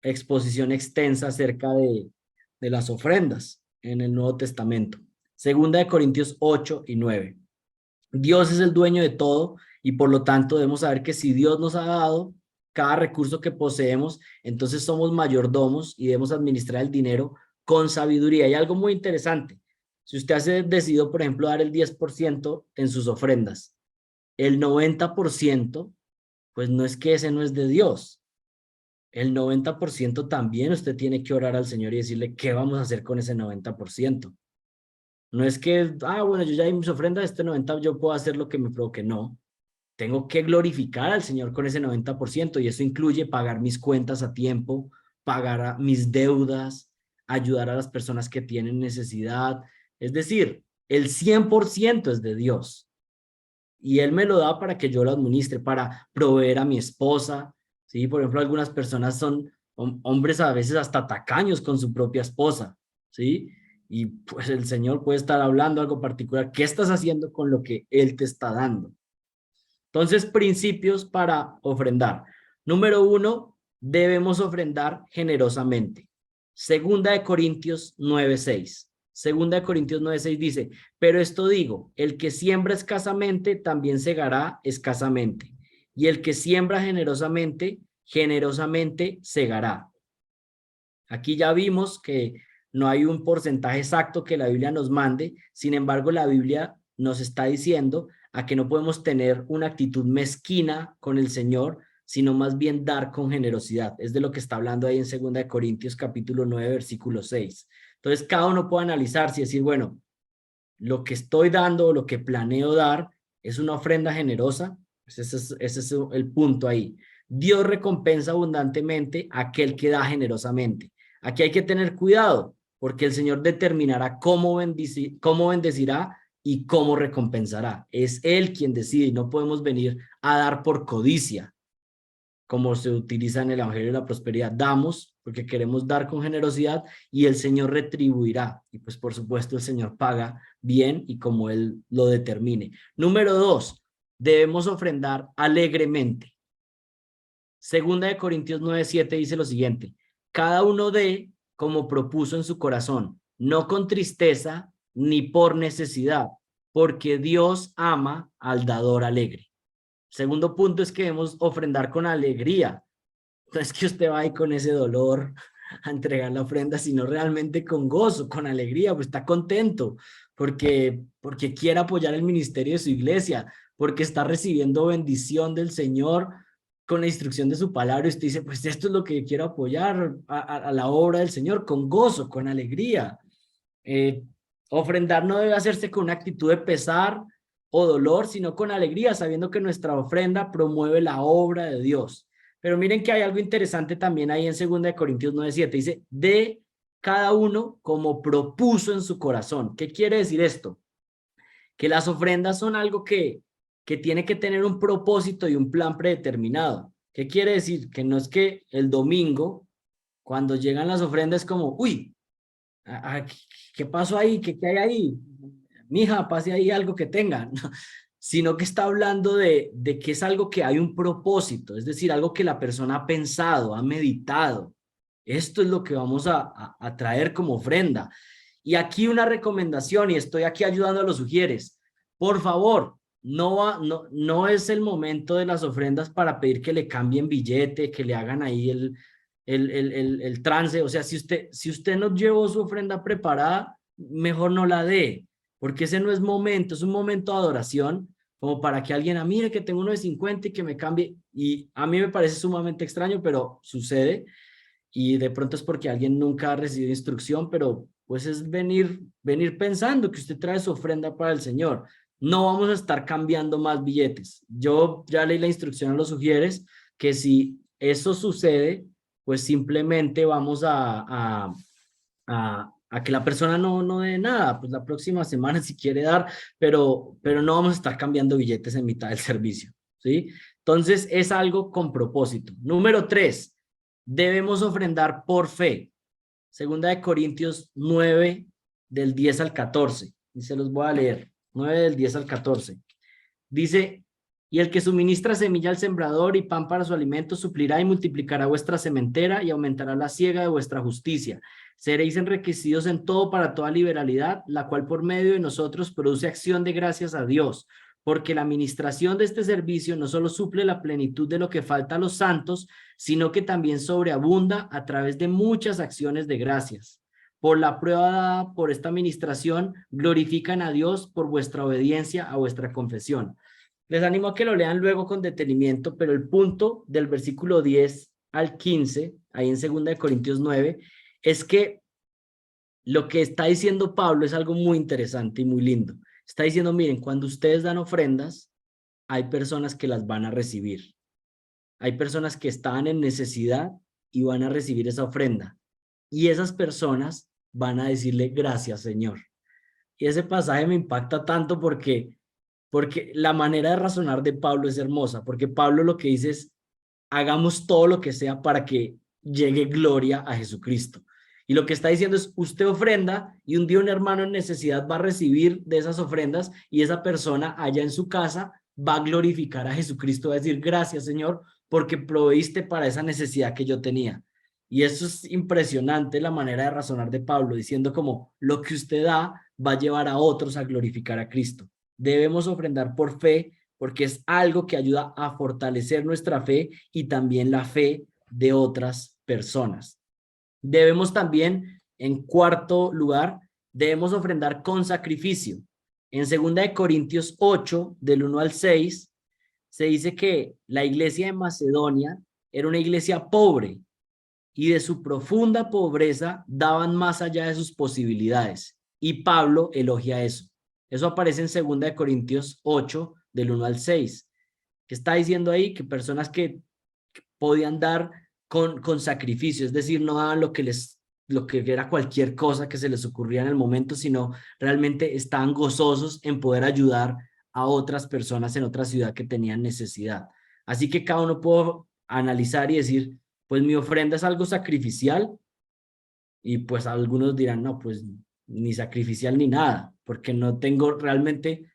exposición extensa acerca de las ofrendas. en el Nuevo Testamento. Segunda de Corintios 8 y 9. Dios es el dueño de todo y por lo tanto debemos saber que si Dios nos ha dado cada recurso que poseemos, entonces somos mayordomos y debemos administrar el dinero con sabiduría. Hay algo muy interesante. Si usted ha decidido, por ejemplo, dar el 10% en sus ofrendas, el 90%, pues no es que ese no es de Dios. El 90% también usted tiene que orar al Señor y decirle qué vamos a hacer con ese 90%. No es que, bueno, yo ya di mis ofrendas, este 90% yo puedo hacer lo que me provoque. No, tengo que glorificar al Señor con ese 90% y eso incluye pagar mis cuentas a tiempo, pagar mis deudas, ayudar a las personas que tienen necesidad. Es decir, el 100% es de Dios y Él me lo da para que yo lo administre, para proveer a mi esposa. ¿Sí? Por ejemplo, algunas personas son hombres a veces hasta tacaños con su propia esposa, ¿sí? Y pues el Señor puede estar hablando algo particular. ¿Qué estás haciendo con lo que Él te está dando? Entonces, principios para ofrendar. Número 1, debemos ofrendar generosamente. Segunda de Corintios 9:6. Segunda de Corintios 9:6 dice, pero esto digo, el que siembra escasamente también segará escasamente. Y el que siembra generosamente, generosamente segará. Aquí ya vimos que no hay un porcentaje exacto que la Biblia nos mande, sin embargo, la Biblia nos está diciendo a que no podemos tener una actitud mezquina con el Señor, sino más bien dar con generosidad. Es de lo que está hablando ahí en 2 Corintios capítulo 9, versículo 6. Entonces, cada uno puede analizarse y decir, bueno, lo que estoy dando, lo que planeo dar, es una ofrenda generosa. Pues ese es el punto ahí. Dios recompensa abundantemente a aquel que da generosamente. Aquí hay que tener cuidado, porque el Señor determinará cómo bendecirá y cómo recompensará. Es Él quien decide y no podemos venir a dar por codicia, como se utiliza en el Evangelio de la Prosperidad. Damos porque queremos dar con generosidad y el Señor retribuirá. Y pues por supuesto el Señor paga bien y como Él lo determine. Número 2, debemos ofrendar alegremente. Segunda de Corintios 9:7 dice lo siguiente, cada uno dé como propuso en su corazón, no con tristeza ni por necesidad, porque Dios ama al dador alegre. Segundo punto es que debemos ofrendar con alegría. No es que usted va ahí con ese dolor a entregar la ofrenda, sino realmente con gozo, con alegría, pues está contento porque quiere apoyar el ministerio de su iglesia, porque está recibiendo bendición del Señor con la instrucción de su palabra. Y usted dice, pues esto es lo que quiero apoyar a la obra del Señor, con gozo, con alegría. Ofrendar no debe hacerse con una actitud de pesar o dolor, sino con alegría, sabiendo que nuestra ofrenda promueve la obra de Dios. Pero miren que hay algo interesante también ahí en 2 Corintios 9:7. Dice, de cada uno como propuso en su corazón. ¿Qué quiere decir esto? Que las ofrendas son algo que tiene que tener un propósito y un plan predeterminado. ¿Qué quiere decir? Que no es que el domingo, cuando llegan las ofrendas, es como, uy, ¿qué pasó ahí? ¿Qué hay ahí? Mija, pase ahí algo que tenga. Sino que está hablando de que es algo que hay un propósito, es decir, algo que la persona ha pensado, ha meditado. Esto es lo que vamos a traer como ofrenda. Y aquí una recomendación, y estoy aquí ayudando a los sugieres. Por favor, no es el momento de las ofrendas para pedir que le cambien billete, que le hagan ahí el trance. O sea, si usted no llevó su ofrenda preparada, mejor no la dé, porque ese no es momento, es un momento de adoración, como para que alguien, mire que tengo uno de 50 y que me cambie. Y a mí me parece sumamente extraño, pero sucede. Y de pronto es porque alguien nunca ha recibido instrucción, pero pues es venir pensando que usted trae su ofrenda para el Señor. No vamos a estar cambiando más billetes. Yo ya leí la instrucción a los sugieres que si eso sucede, pues simplemente vamos a que la persona no dé nada, pues la próxima semana si quiere dar, pero no vamos a estar cambiando billetes en mitad del servicio, ¿sí? Entonces es algo con propósito. Número 3, debemos ofrendar por fe. Segunda de Corintios 9, del 10 al 14. Y se los voy a leer. 9 del 10 al 14. Dice, Y el que suministra semilla al sembrador y pan para su alimento suplirá y multiplicará vuestra sementera y aumentará la siega de vuestra justicia. Seréis enriquecidos en todo para toda liberalidad, la cual por medio de nosotros produce acción de gracias a Dios, porque la administración de este servicio no solo suple la plenitud de lo que falta a los santos, sino que también sobreabunda a través de muchas acciones de gracias. Por la prueba dada por esta administración, glorifican a Dios por vuestra obediencia a vuestra confesión. Les animo a que lo lean luego con detenimiento, pero el punto del versículo 10 al 15, ahí en 2 Corintios 9, es que lo que está diciendo Pablo es algo muy interesante y muy lindo. Está diciendo, miren, cuando ustedes dan ofrendas, hay personas que las van a recibir. Hay personas que están en necesidad y van a recibir esa ofrenda. Y esas personas van a decirle, gracias, Señor. Y ese pasaje me impacta tanto porque la manera de razonar de Pablo es hermosa, porque Pablo lo que dice es, hagamos todo lo que sea para que llegue gloria a Jesucristo. Y lo que está diciendo es, usted ofrenda y un día un hermano en necesidad va a recibir de esas ofrendas y esa persona allá en su casa va a glorificar a Jesucristo, va a decir, gracias, Señor, porque proveíste para esa necesidad que yo tenía. Y eso es impresionante, la manera de razonar de Pablo, diciendo como lo que usted da va a llevar a otros a glorificar a Cristo. Debemos ofrendar por fe, porque es algo que ayuda a fortalecer nuestra fe y también la fe de otras personas. Debemos también, en cuarto lugar, debemos ofrendar con sacrificio. En 2 Corintios 8, del 1 al 6, se dice que la iglesia de Macedonia era una iglesia pobre y de su profunda pobreza daban más allá de sus posibilidades. Y Pablo elogia eso. Eso aparece en 2 Corintios 8, del 1 al 6. Que está diciendo ahí que personas que podían dar con sacrificio, es decir, no daban lo que era cualquier cosa que se les ocurría en el momento, sino realmente estaban gozosos en poder ayudar a otras personas en otra ciudad que tenían necesidad. Así que cada uno puede analizar y decir, pues mi ofrenda es algo sacrificial, y pues algunos dirán, no, pues ni sacrificial ni nada, porque no tengo realmente,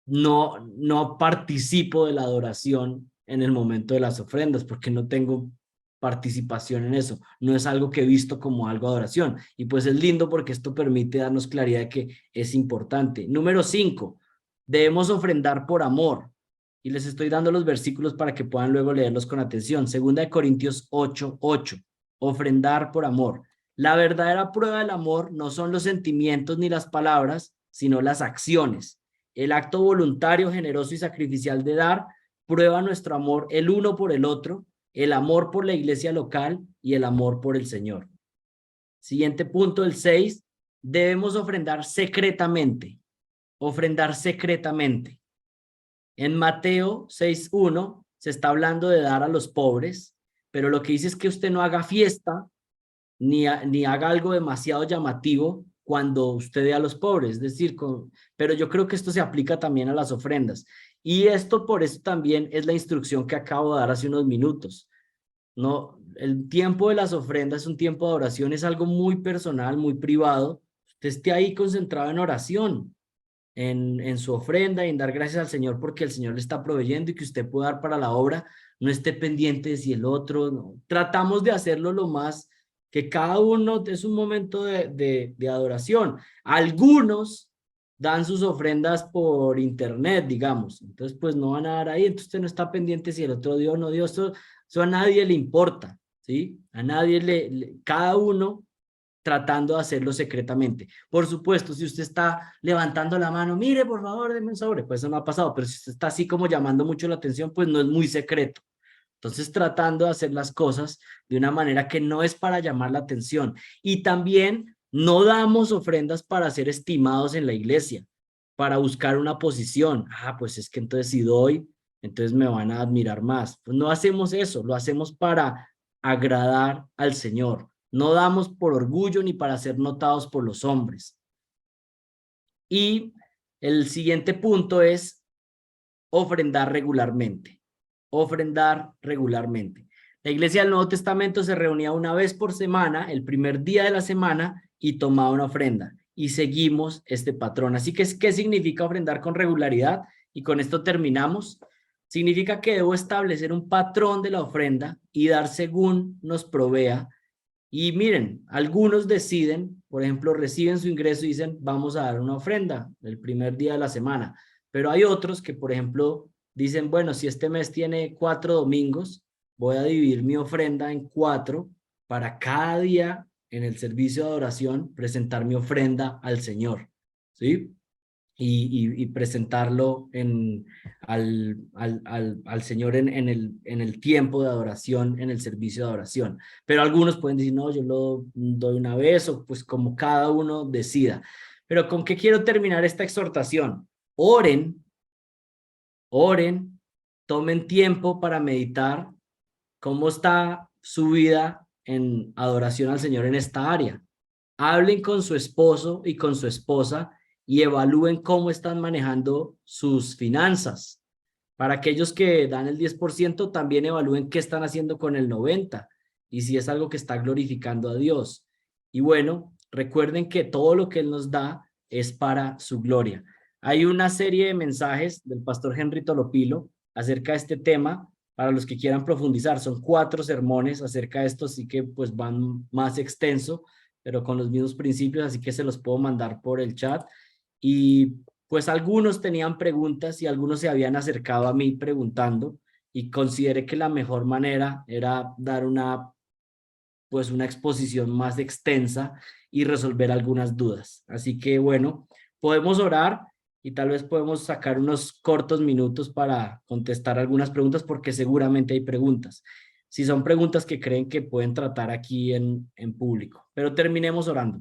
no participo de la adoración en el momento de las ofrendas, porque no tengo participación en eso, no es algo que he visto como algo de adoración, y pues es lindo porque esto permite darnos claridad de que es importante. Número 5, debemos ofrendar por amor, y les estoy dando los versículos para que puedan luego leerlos con atención. 2 Corintios 8, 8, ofrendar por amor. La verdadera prueba del amor no son los sentimientos ni las palabras, sino las acciones. El acto voluntario, generoso y sacrificial de dar prueba nuestro amor el uno por el otro, el amor por la iglesia local y el amor por el Señor. Siguiente punto, el 6, debemos ofrendar secretamente. Ofrendar secretamente. En Mateo 6:1 se está hablando de dar a los pobres, pero lo que dice es que usted no haga fiesta ni haga algo demasiado llamativo cuando usted dé a los pobres, es decir, pero yo creo que esto se aplica también a las ofrendas. Y esto por eso también es la instrucción que acabo de dar hace unos minutos. No, el tiempo de las ofrendas es un tiempo de oración, es algo muy personal, muy privado. Usted esté ahí concentrado en oración, en su ofrenda y en dar gracias al Señor porque el Señor le está proveyendo y que usted pueda dar para la obra, no esté pendiente de si el otro, no. Tratamos de hacerlo lo más, que cada uno es un momento de adoración. Algunos dan sus ofrendas por internet, digamos, entonces pues no van a dar ahí, entonces usted no está pendiente si el otro dio o no dio, eso a nadie le importa, ¿sí? A nadie cada uno tratando de hacerlo secretamente. Por supuesto, si usted está levantando la mano, mire, por favor, denme un sobre, pues eso no ha pasado, pero si usted está así como llamando mucho la atención, pues no es muy secreto. Entonces, tratando de hacer las cosas de una manera que no es para llamar la atención. Y también no damos ofrendas para ser estimados en la iglesia, para buscar una posición. Ah, pues es que entonces si doy, entonces me van a admirar más. Pues no hacemos eso, lo hacemos para agradar al Señor. No damos por orgullo ni para ser notados por los hombres. Y el siguiente punto es ofrendar regularmente. Ofrendar regularmente. La iglesia del Nuevo Testamento se reunía una vez por semana, el primer día de la semana, y tomaba una ofrenda. Y seguimos este patrón. Así que, ¿qué significa ofrendar con regularidad? y con esto terminamos, significa que debo establecer un patrón de la ofrenda y dar según nos provea. Y miren, algunos deciden, por ejemplo, reciben su ingreso y dicen, vamos a dar una ofrenda el primer día de la semana. Pero hay otros que, por ejemplo, dicen, bueno, si este mes tiene 4 domingos, voy a dividir mi ofrenda en 4 para cada día en el servicio de adoración presentar mi ofrenda al Señor, ¿sí? Y presentarlo al Señor en el tiempo de adoración, en el servicio de adoración. Pero algunos pueden decir, no, yo lo doy una vez, o pues como cada uno decida. Pero ¿con qué quiero terminar esta exhortación? Oren, oren, tomen tiempo para meditar cómo está su vida en adoración al Señor en esta área. Hablen con su esposo y con su esposa y evalúen cómo están manejando sus finanzas. Para aquellos que dan el 10%, también evalúen qué están haciendo con el 90% y si es algo que está glorificando a Dios. Y bueno, recuerden que todo lo que Él nos da es para su gloria. Hay una serie de mensajes del pastor Henry Tolopilo acerca de este tema para los que quieran profundizar. Son 4 sermones acerca de esto, así que pues van más extenso, pero con los mismos principios, así que se los puedo mandar por el chat. Y pues algunos tenían preguntas y algunos se habían acercado a mí preguntando y consideré que la mejor manera era dar pues una exposición más extensa y resolver algunas dudas. Así que bueno, podemos orar y tal vez podemos sacar unos cortos minutos para contestar algunas preguntas porque seguramente hay preguntas. Si son preguntas que creen que pueden tratar aquí en público, pero terminemos orando.